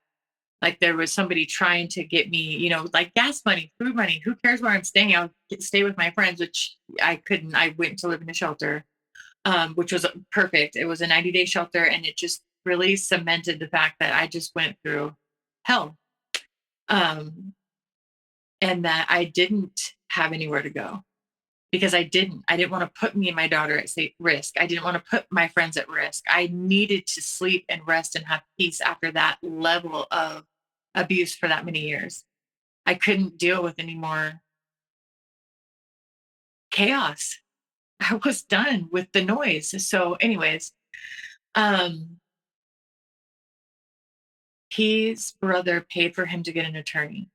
Like there was somebody trying to get me, like gas money, food money. Who cares where I'm staying? I'll stay with my friends, which I couldn't. I went to live in a shelter, which was perfect. It was a 90-day shelter, and it just really cemented the fact that I just went through hell, and that I didn't have anywhere to go because I didn't want to put me and my daughter at risk. I didn't want to put my friends at risk. I needed to sleep and rest and have peace after that level of abuse for that many years. I couldn't deal with any more chaos. I was done with the noise. So anyways, his brother paid for him to get an attorney.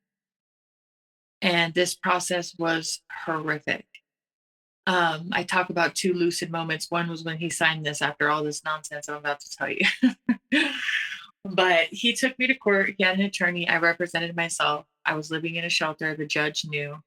And this process was horrific. I talk about 2 lucid moments. One was when he signed this after all this nonsense I'm about to tell you. But he took me to court. He had an attorney. I represented myself. I was living in a shelter. The judge knew.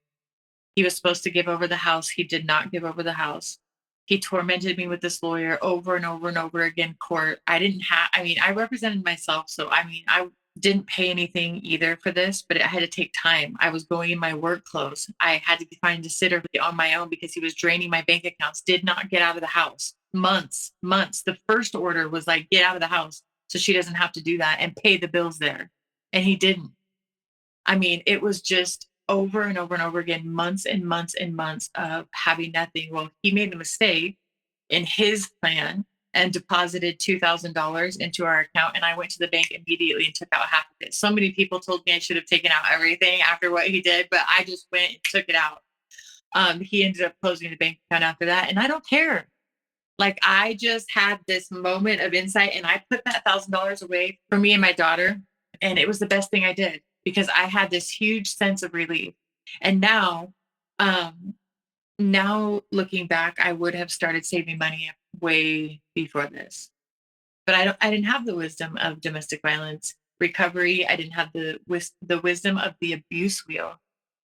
He was supposed to give over the house. He did not give over the house. He tormented me with this lawyer over and over and over again. Court. I represented myself. So, I didn't pay anything either for this, but it had to take time. I was going in my work clothes. I had to find a sitter on my own because he was draining my bank accounts, did not get out of the house. Months. The first order was like, get out of the house so she doesn't have to do that and pay the bills there. And he didn't. It was just over and over and over again, months and months and months of having nothing. Well, he made a mistake in his plan and deposited $2,000 into our account. And I went to the bank immediately and took out half of it. So many people told me I should have taken out everything after what he did, but I just went and took it out. He ended up closing the bank account after that. And I don't care. Like I just had this moment of insight and I put that $1,000 away for me and my daughter. And it was the best thing I did because I had this huge sense of relief. And now looking back, I would have started saving money way before this. But I didn't have the wisdom of domestic violence recovery. I didn't have the wisdom of the abuse wheel.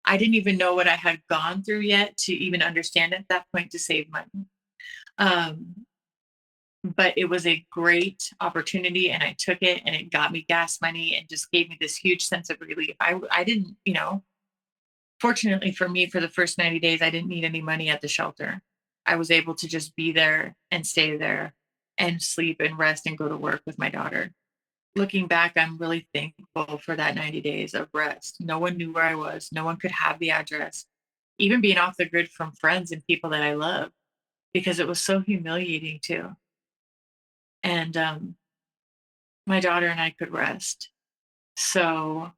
I didn't even know what I had gone through yet to even understand at that point to save money. But it was a great opportunity and I took it and it got me gas money and just gave me this huge sense of relief. I didn't, fortunately for me, for the first 90 days, I didn't need any money at the shelter. I was able to just be there and stay there and sleep and rest and go to work with my daughter. Looking back, I'm really thankful for that 90 days of rest. No one knew where I was. No one could have the address. Even being off the grid from friends and people that I love, because it was so humiliating too. And my daughter and I could rest. So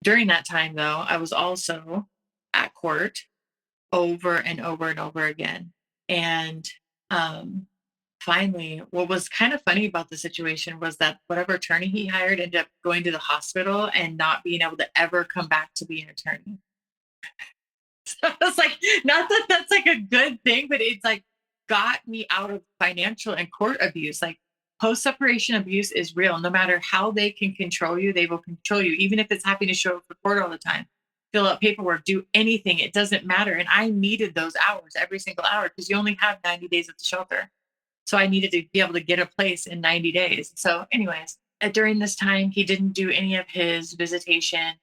during that time, though, I was also at court over and over and over again. And um, finally, what was kind of funny about the situation was that whatever attorney he hired ended up going to the hospital and not being able to ever come back to be an attorney. So it's like, not that that's like a good thing, but it's like got me out of financial and court abuse. Like post separation abuse is real. No matter how they can control you, they will control you, even if it's having to show up for court all the time, fill out paperwork, do anything. It doesn't matter. And I needed those hours, every single hour, because you only have 90 days at the shelter. So I needed to be able to get a place in 90 days. So, anyways, during this time, he didn't do any of his visitation.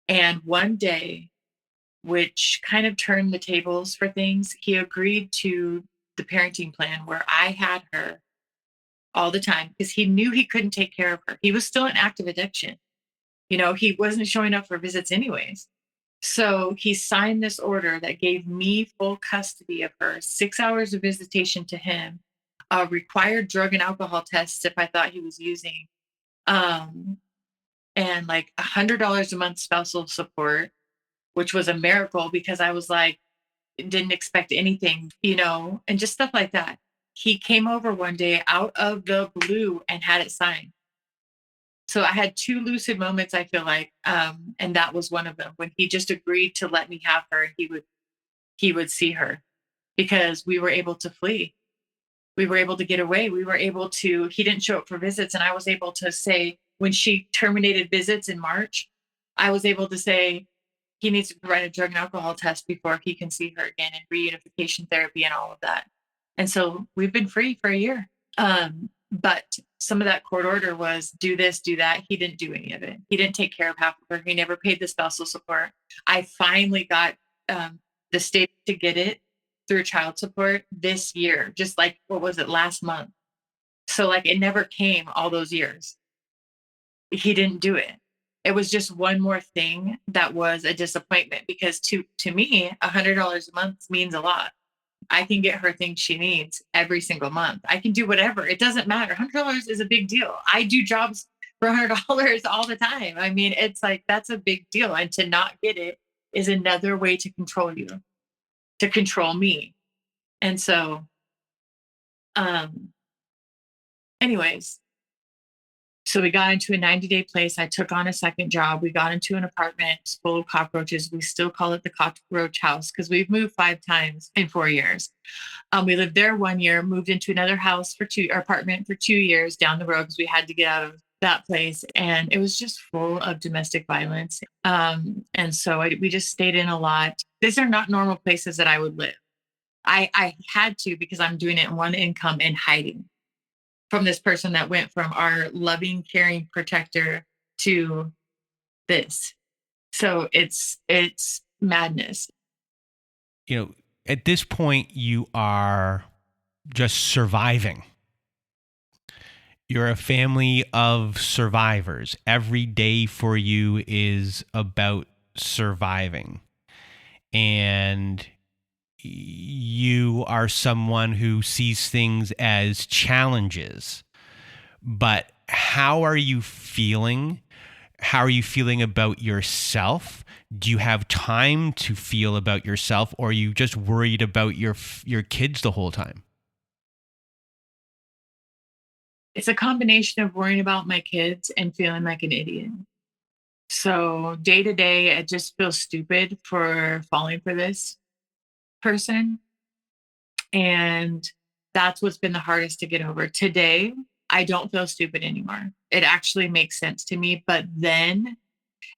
And one day, which kind of turned the tables for things, he agreed to the parenting plan where I had her all the time because he knew he couldn't take care of her. He was still in active addiction. You know, he wasn't showing up for visits anyways. So he signed this order that gave me full custody of her, 6 hours of visitation to him, required drug and alcohol tests if I thought he was using, um, and like $100 a month spousal support, which was a miracle because I was like, didn't expect anything, you know, and just stuff like that. He came over one day out of the blue and had it signed. So I had two lucid moments, I feel like, and that was one of them when he just agreed to let me have her and he would see her because we were able to flee. We were able to get away. We were able to, he didn't show up for visits. And I was able to say, when she terminated visits in March, I was able to say, he needs to provide a drug and alcohol test before he can see her again and reunification therapy and all of that. And so we've been free for a year. But some of that court order was do this, do that. He didn't do any of it. He didn't take care of half of her. He never paid the spousal support. I finally got the state to get it through child support this year, just like, what was it, last month? So like it never came all those years. He didn't do it. It was just one more thing that was a disappointment because to me, $100 a month means a lot. I can get her things she needs every single month. I can do whatever. It doesn't matter. $100 is a big deal. I do jobs for $100 all the time. I mean, it's like, that's a big deal. And to not get it is another way to control you, to control me. And so, anyways, so we got into a 90-day place. I took on a second job. We got into an apartment full of cockroaches. We still call it the cockroach house because we've moved 5 times in 4 years. We lived there 1 year, moved into another house apartment for 2 years down the road because we had to get out of that place. And it was just full of domestic violence. And so we just stayed in a lot. These are not normal places that I would live. I had to because I'm doing it in one income and hiding from this person that went from our loving, caring protector to this. So it's madness. You know, at this point, you are just surviving. You're a family of survivors. Every day for you is about surviving. And you are someone who sees things as challenges. But how are you feeling? How are you feeling about yourself? Do you have time to feel about yourself, or are you just worried about your kids the whole time? It's a combination of worrying about my kids and feeling like an idiot. So day to day, I just feel stupid for falling for this person. And that's what's been the hardest to get over. Today, I don't feel stupid anymore. It actually makes sense to me. But then,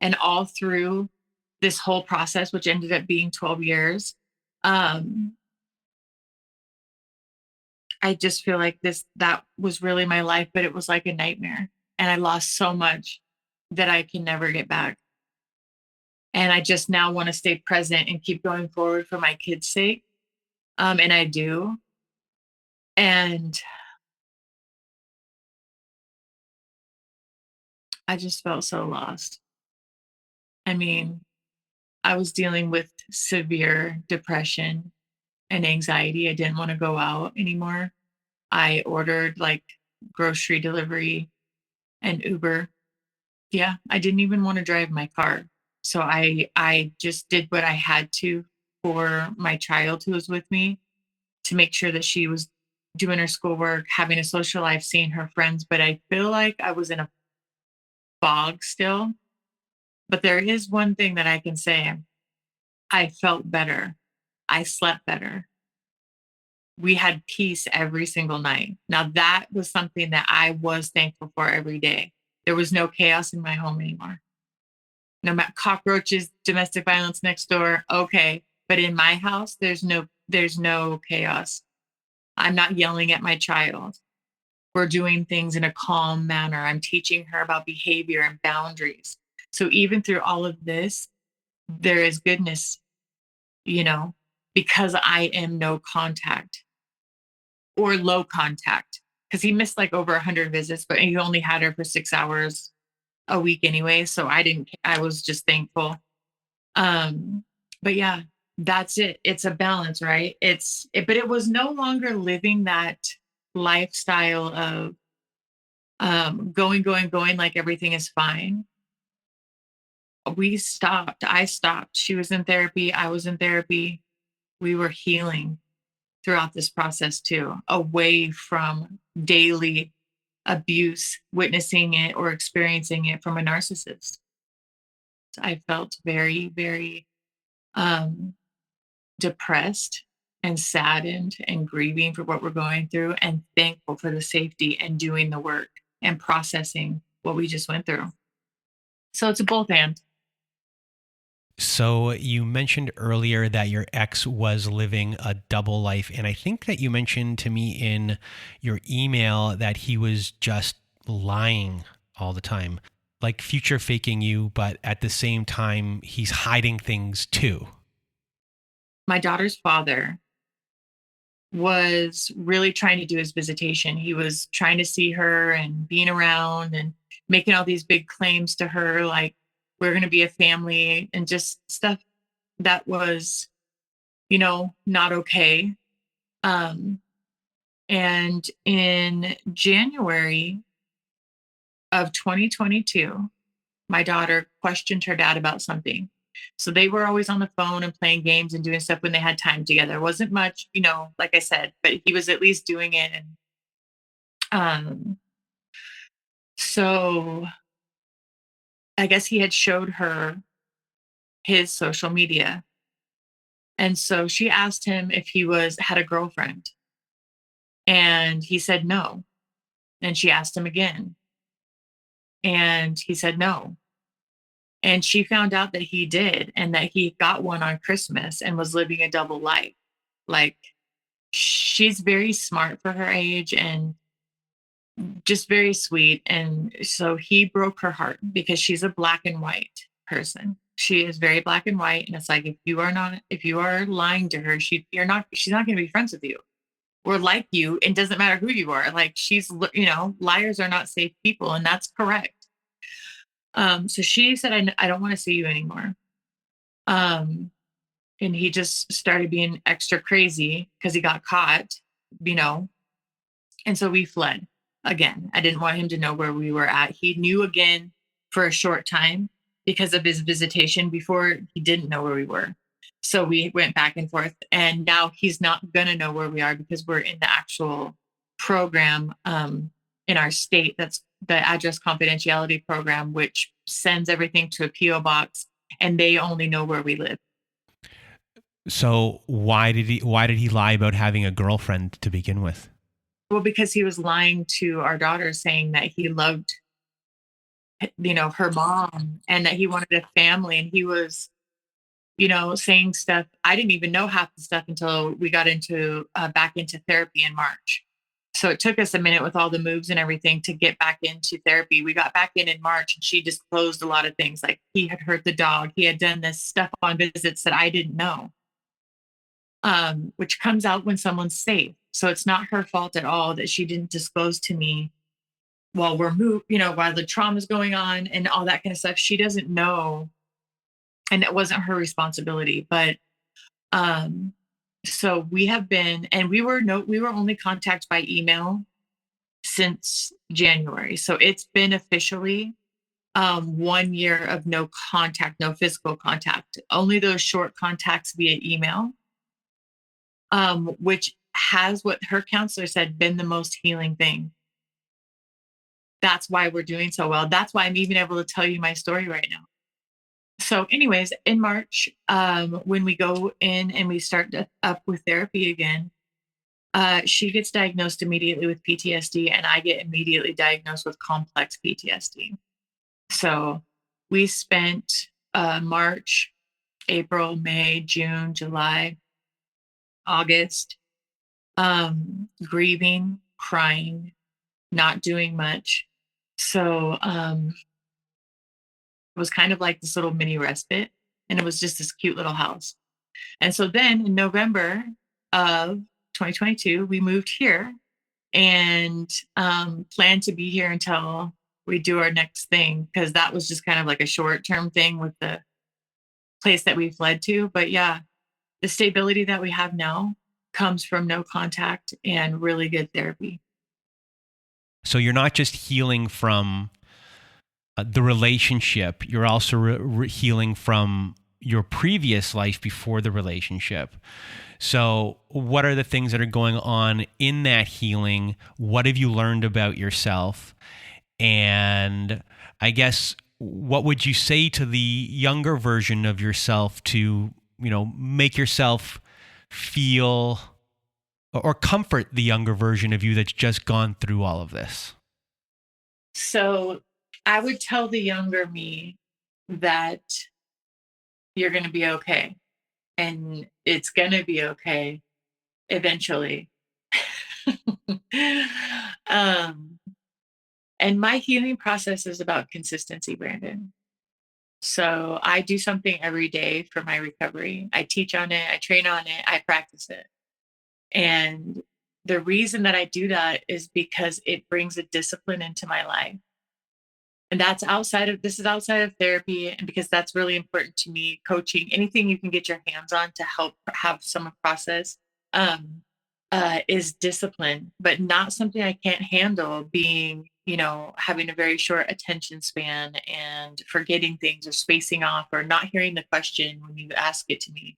and all through this whole process, which ended up being 12 years, I just feel like that was really my life, but it was like a nightmare. And I lost so much that I can never get back. And I just now want to stay present and keep going forward for my kids' sake. And I do. And I just felt so lost. I mean, I was dealing with severe depression and anxiety. I didn't want to go out anymore. I ordered like grocery delivery and Uber. Yeah, I didn't even want to drive my car. So I just did what I had to for my child who was with me to make sure that she was doing her schoolwork, having a social life, seeing her friends. But I feel like I was in a fog still. But there is one thing that I can say. I felt better. I slept better. We had peace every single night. Now, that was something that I was thankful for every day. There was no chaos in my home anymore. No matter cockroaches, domestic violence next door, okay. But in my house, there's no chaos. I'm not yelling at my child. We're doing things in a calm manner. I'm teaching her about behavior and boundaries. So even through all of this, there is goodness, you know, because I am no contact or low contact. Because he missed like over 100 visits, but he only had her for 6 hours a week anyway. So I was just thankful. Um, but yeah, that's it. It's a balance, right? But it was no longer living that lifestyle of going like everything is fine. We stopped. I stopped. She was in therapy. I was in therapy. We were healing throughout this process too, away from daily abuse, witnessing it or experiencing it from a narcissist. I felt very, very um, depressed and saddened and grieving for what we're going through and thankful for the safety and doing the work and processing what we just went through. So it's a both and. So you mentioned earlier that your ex was living a double life. And I think that you mentioned to me in your email that he was just lying all the time, like future faking you, but at the same time, he's hiding things too. My daughter's father was really trying to do his visitation. He was trying to see her and being around and making all these big claims to her, like, we're going to be a family and just stuff that was, not okay. Um, and in January of 2022, my daughter questioned her dad about something. So they were always on the phone and playing games and doing stuff when they had time together. It wasn't much, like I said, but he was at least doing it. And um, so I guess he had showed her his social media. And so she asked him if he had a girlfriend. And he said no. And she asked him again. And he said no. And she found out that he did and that he got one on Christmas and was living a double life. Like, she's very smart for her age and just very sweet. And so he broke her heart because she's a black and white person. She is very black and white. And it's like, if you are lying to her, she's not going to be friends with you or like you. It doesn't matter who you are. Like, liars are not safe people. And that's correct. So she said, I don't want to see you anymore. Um, and he just started being extra crazy because he got caught, you know, and so we fled again. I didn't want him to know where we were at. He knew again for a short time because of his visitation. Before, he didn't know where we were. So we went back and forth. And now he's not going to know where we are because we're in the actual program in our state. That's the address confidentiality program, which sends everything to a PO box and they only know where we live. So why did he lie about having a girlfriend to begin with? Well, because he was lying to our daughter saying that he loved, her mom and that he wanted a family. And he was, saying stuff. I didn't even know half the stuff until we got back into therapy in March. So it took us a minute with all the moves and everything to get back into therapy. We got back in March and she disclosed a lot of things. Like, he had hurt the dog. He had done this stuff on visits that I didn't know. which comes out when someone's safe. So it's not her fault at all that she didn't disclose to me while we're while the trauma's going on and all that kind of stuff. She doesn't know, and it wasn't her responsibility. But um, so we have been, and we were only contacted by email since January. So it's been officially 1 year of no contact, no physical contact, only those short contacts via email, which has, what her counselor said, been the most healing thing. That's why we're doing so well. That's why I'm even able to tell you my story right now. So, anyways, in March, when we go in and we start up with therapy again, she gets diagnosed immediately with PTSD, and I get immediately diagnosed with complex PTSD. So, we spent March, April, May, June, July, August, grieving, crying, not doing much. So, it was kind of like this little mini respite, and it was just this cute little house. And so then in November of 2022, we moved here and planned to be here until we do our next thing, because that was just kind of like a short term thing with the place that we fled to. But yeah, the stability that we have now comes from no contact and really good therapy. So you're not just healing from the relationship, you're also healing from your previous life before the relationship. So what are the things that are going on in that healing? What have you learned about yourself? And I guess, what would you say to the younger version of yourself to, make yourself feel or comfort the younger version of you that's just gone through all of this? So I would tell the younger me that you're going to be okay, and it's going to be okay eventually. um, and my healing process is about consistency, Brandon. So I do something every day for my recovery. I teach on it, I train on it, I practice it. And the reason that I do that is because it brings a discipline into my life. And this is outside of therapy. And because that's really important to me, coaching, anything you can get your hands on to help have some process, um, is discipline, but not something I can't handle, being, having a very short attention span and forgetting things or spacing off or not hearing the question when you ask it to me.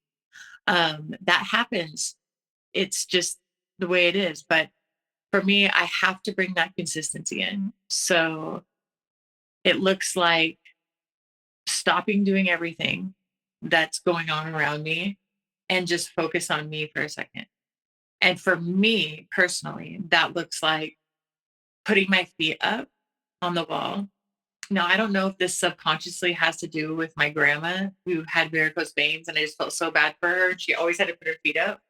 That happens. It's just the way it is. But for me, I have to bring that consistency in. So it looks like stopping doing everything that's going on around me and just focus on me for a second. And for me personally, that looks like putting my feet up on the wall. Now, I don't know if this subconsciously has to do with my grandma who had varicose veins, and I just felt so bad for her. She always had to put her feet up,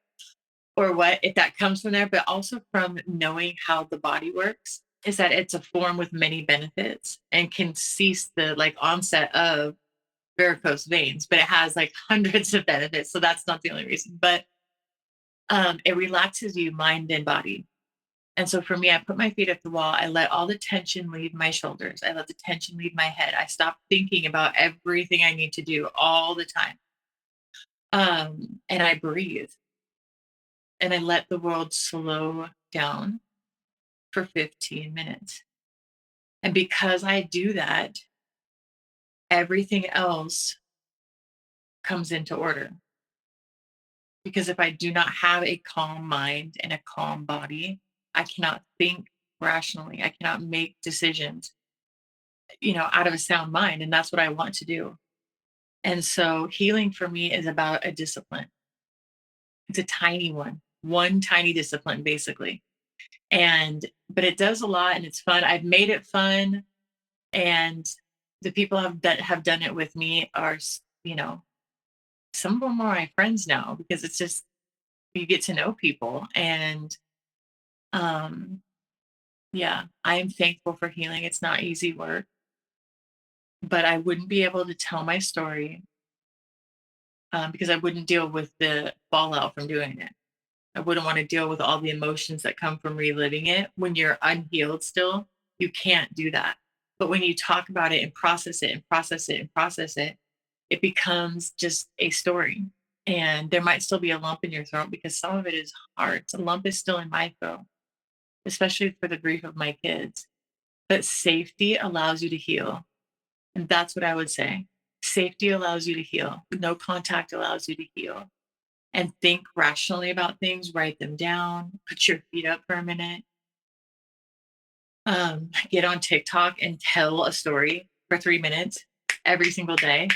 or what, if that comes from there, but also from knowing how the body works, is that it's a form with many benefits and can cease the onset of varicose veins, but it has like hundreds of benefits. So that's not the only reason, but it relaxes you, mind and body. And so for me, I put my feet at the wall. I let all the tension leave my shoulders. I let the tension leave my head. I stop thinking about everything I need to do all the time. And I breathe and I let the world slow down for 15 minutes. And because I do that, everything else comes into order. Because if I do not have a calm mind and a calm body, I cannot think rationally. I cannot make decisions, out of a sound mind. And that's what I want to do. And so healing for me is about a discipline. It's a tiny one tiny discipline, basically. But it does a lot and it's fun. I've made it fun. And the people that have done it with me are, some of them are my friends now, because it's just, you get to know people. And yeah, I am thankful for healing. It's not easy work, but I wouldn't be able to tell my story because I wouldn't deal with the fallout from doing it. I wouldn't want to deal with all the emotions that come from reliving it. When you're unhealed still, you can't do that. But when you talk about it and process it and process it and process it, it becomes just a story. And there might still be a lump in your throat because some of it is hard. A lump is still in my throat, especially for the grief of my kids. But safety allows you to heal. And that's what I would say. Safety allows you to heal. No contact allows you to heal. And think rationally about things, write them down, put your feet up for a minute. Get on TikTok and tell a story for 3 minutes every single day.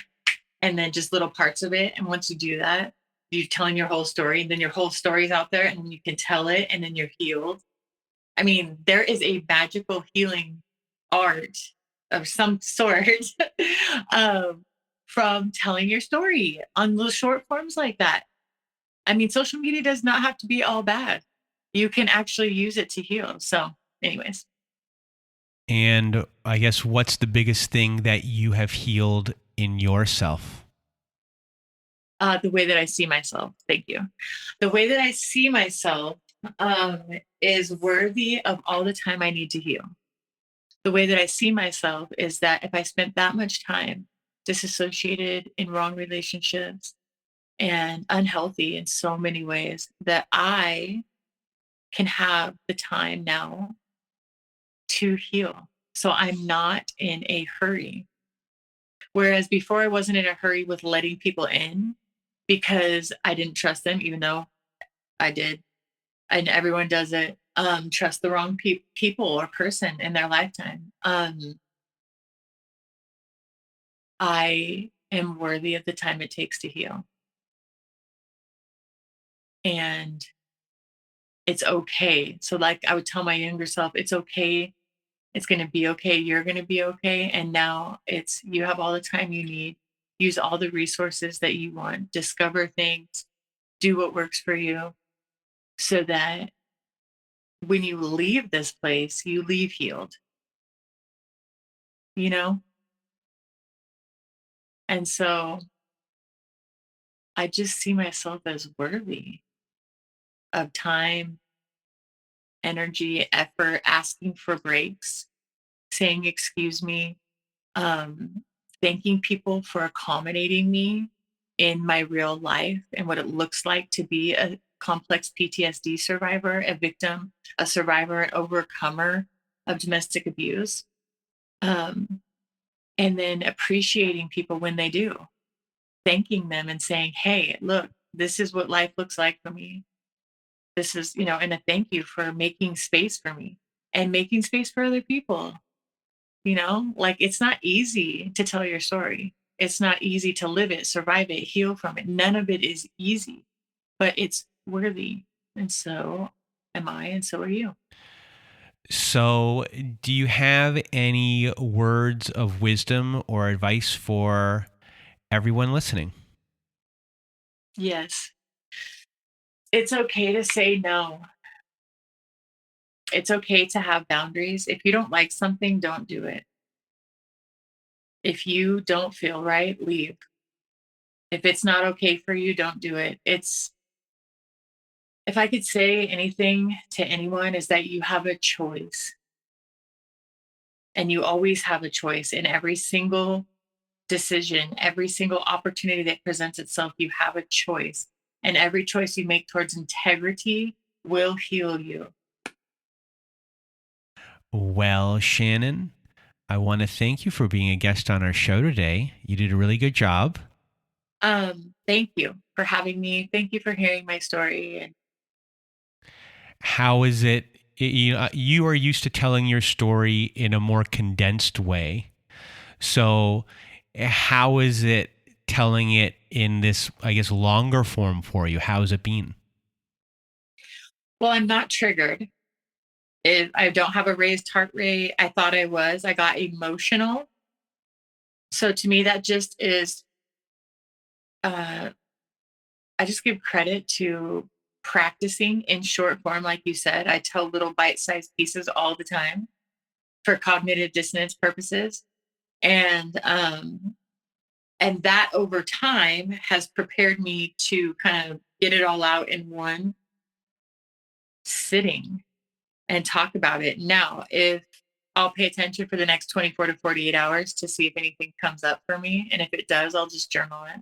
And then just little parts of it. And once you do that, you're telling your whole story, and then your whole story is out there, and then you can tell it, and then you're healed. I mean, there is a magical healing art of some sort from telling your story on little short forms like that. I mean, social media does not have to be all bad. You can actually use it to heal. So, anyways, And I guess what's the biggest thing that you have healed in yourself? the way that I see myself, thank you. The way that I see myself um, is worthy of all the time I need to heal. The way that I see myself is that if I spent that much time disassociated in wrong relationships and unhealthy in so many ways, that I can have the time now to heal. So I'm not in a hurry. Whereas before, I wasn't in a hurry with letting people in because I didn't trust them, even though I did. And everyone does it. Trust the wrong people or person in their lifetime. I am worthy of the time it takes to heal. And it's okay. So, like I would tell my younger self, it's okay. It's going to be okay. You're going to be okay. And now it's, you have all the time you need. Use all the resources that you want. Discover things. Do what works for you so that when you leave this place, you leave healed, you know? And so I just see myself as worthy of time, energy, effort, asking for breaks, saying, excuse me, um, thanking people for accommodating me in my real life and what it looks like to be a complex PTSD survivor, a victim, a survivor, an overcomer of domestic abuse. Um, and then appreciating people when they do, thanking them and saying, hey, look, this is what life looks like for me. This is, and a thank you for making space for me and making space for other people. Like it's not easy to tell your story. It's not easy to live it, survive it, heal from it. None of it is easy, but it's worthy. And so am I, and so are you. So, do you have any words of wisdom or advice for everyone listening? Yes. It's okay to say no. It's okay to have boundaries. If you don't like something, don't do it. If you don't feel right, leave. If it's not okay for you, don't do it. If I could say anything to anyone, is that you have a choice. And you always have a choice in every single decision, every single opportunity that presents itself. You have a choice. And every choice you make towards integrity will heal you. Well, Shannon, I want to thank you for being a guest on our show today. You did a really good job. Thank you for having me. Thank you for hearing my story. And How is it? You are used to telling your story in a more condensed way. So, how is it telling it in this, I guess, longer form for you? How has it been? well, I'm not triggered. I don't have a raised heart rate. I thought I was. I got emotional. So to me, that just is, uh, I just give credit to practicing in short form. Like you said, I tell little bite sized pieces all the time for cognitive dissonance purposes. And And that over time has prepared me to kind of get it all out in one sitting and talk about it. Now, if I'll pay attention for the next 24 to 48 hours to see if anything comes up for me. And if it does, I'll just journal it.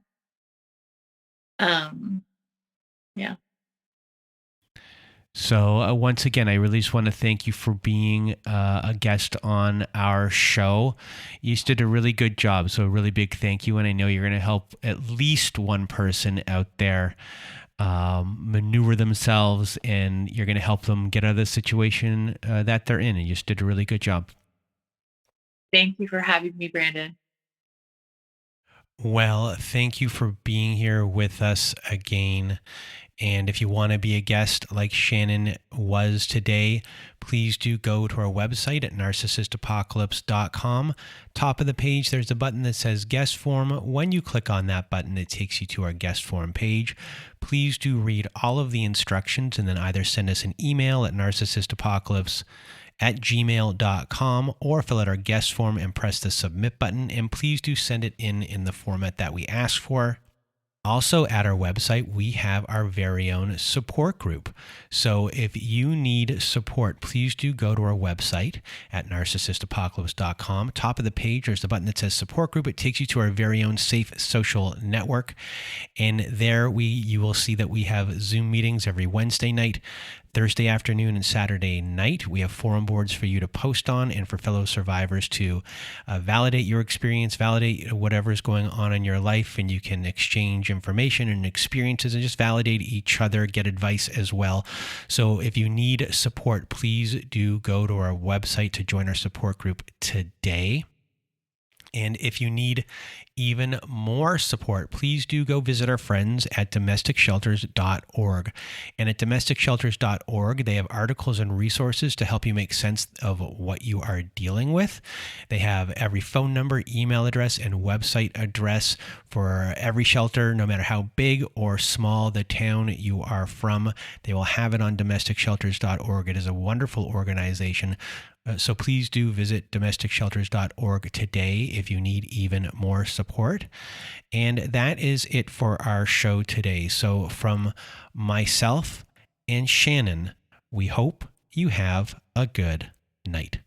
Yeah. So once again, I really just want to thank you for being a guest on our show. You just did a really good job. So a really big thank you. And I know you're going to help at least one person out there maneuver themselves, and you're going to help them get out of the situation that they're in. And you just did a really good job. Thank you for having me, Brandon. Well, thank you for being here with us again. And if you want to be a guest like Shannon was today, please do go to our website at narcissistapocalypse.com. Top of the page, there's a button that says guest form. When you click on that button, it takes you to our guest form page. Please do read all of the instructions and then either send us an email at narcissistapocalypse@gmail.com or fill out our guest form and press the submit button. And please do send it in the format that we ask for. Also, at our website, we have our very own support group. So if you need support, please do go to our website at narcissistapocalypse.com. Top of the page, there's the button that says support group. It takes you to our very own safe social network. And there you will see that we have Zoom meetings every Wednesday night, Thursday afternoon, and Saturday night. We have forum boards for you to post on and for fellow survivors to validate your experience, validate whatever is going on in your life, and you can exchange information and experiences and just validate each other, get advice as well. So if you need support, please do go to our website to join our support group today. And if you need even more support, please do go visit our friends at domesticshelters.org. And at domesticshelters.org, they have articles and resources to help you make sense of what you are dealing with. They have every phone number, email address, and website address for every shelter, no matter how big or small the town you are from. They will have it on domesticshelters.org. It is a wonderful organization. So please do visit domesticshelters.org today if you need even more support. And that is it for our show today. So from myself and Shannon, we hope you have a good night.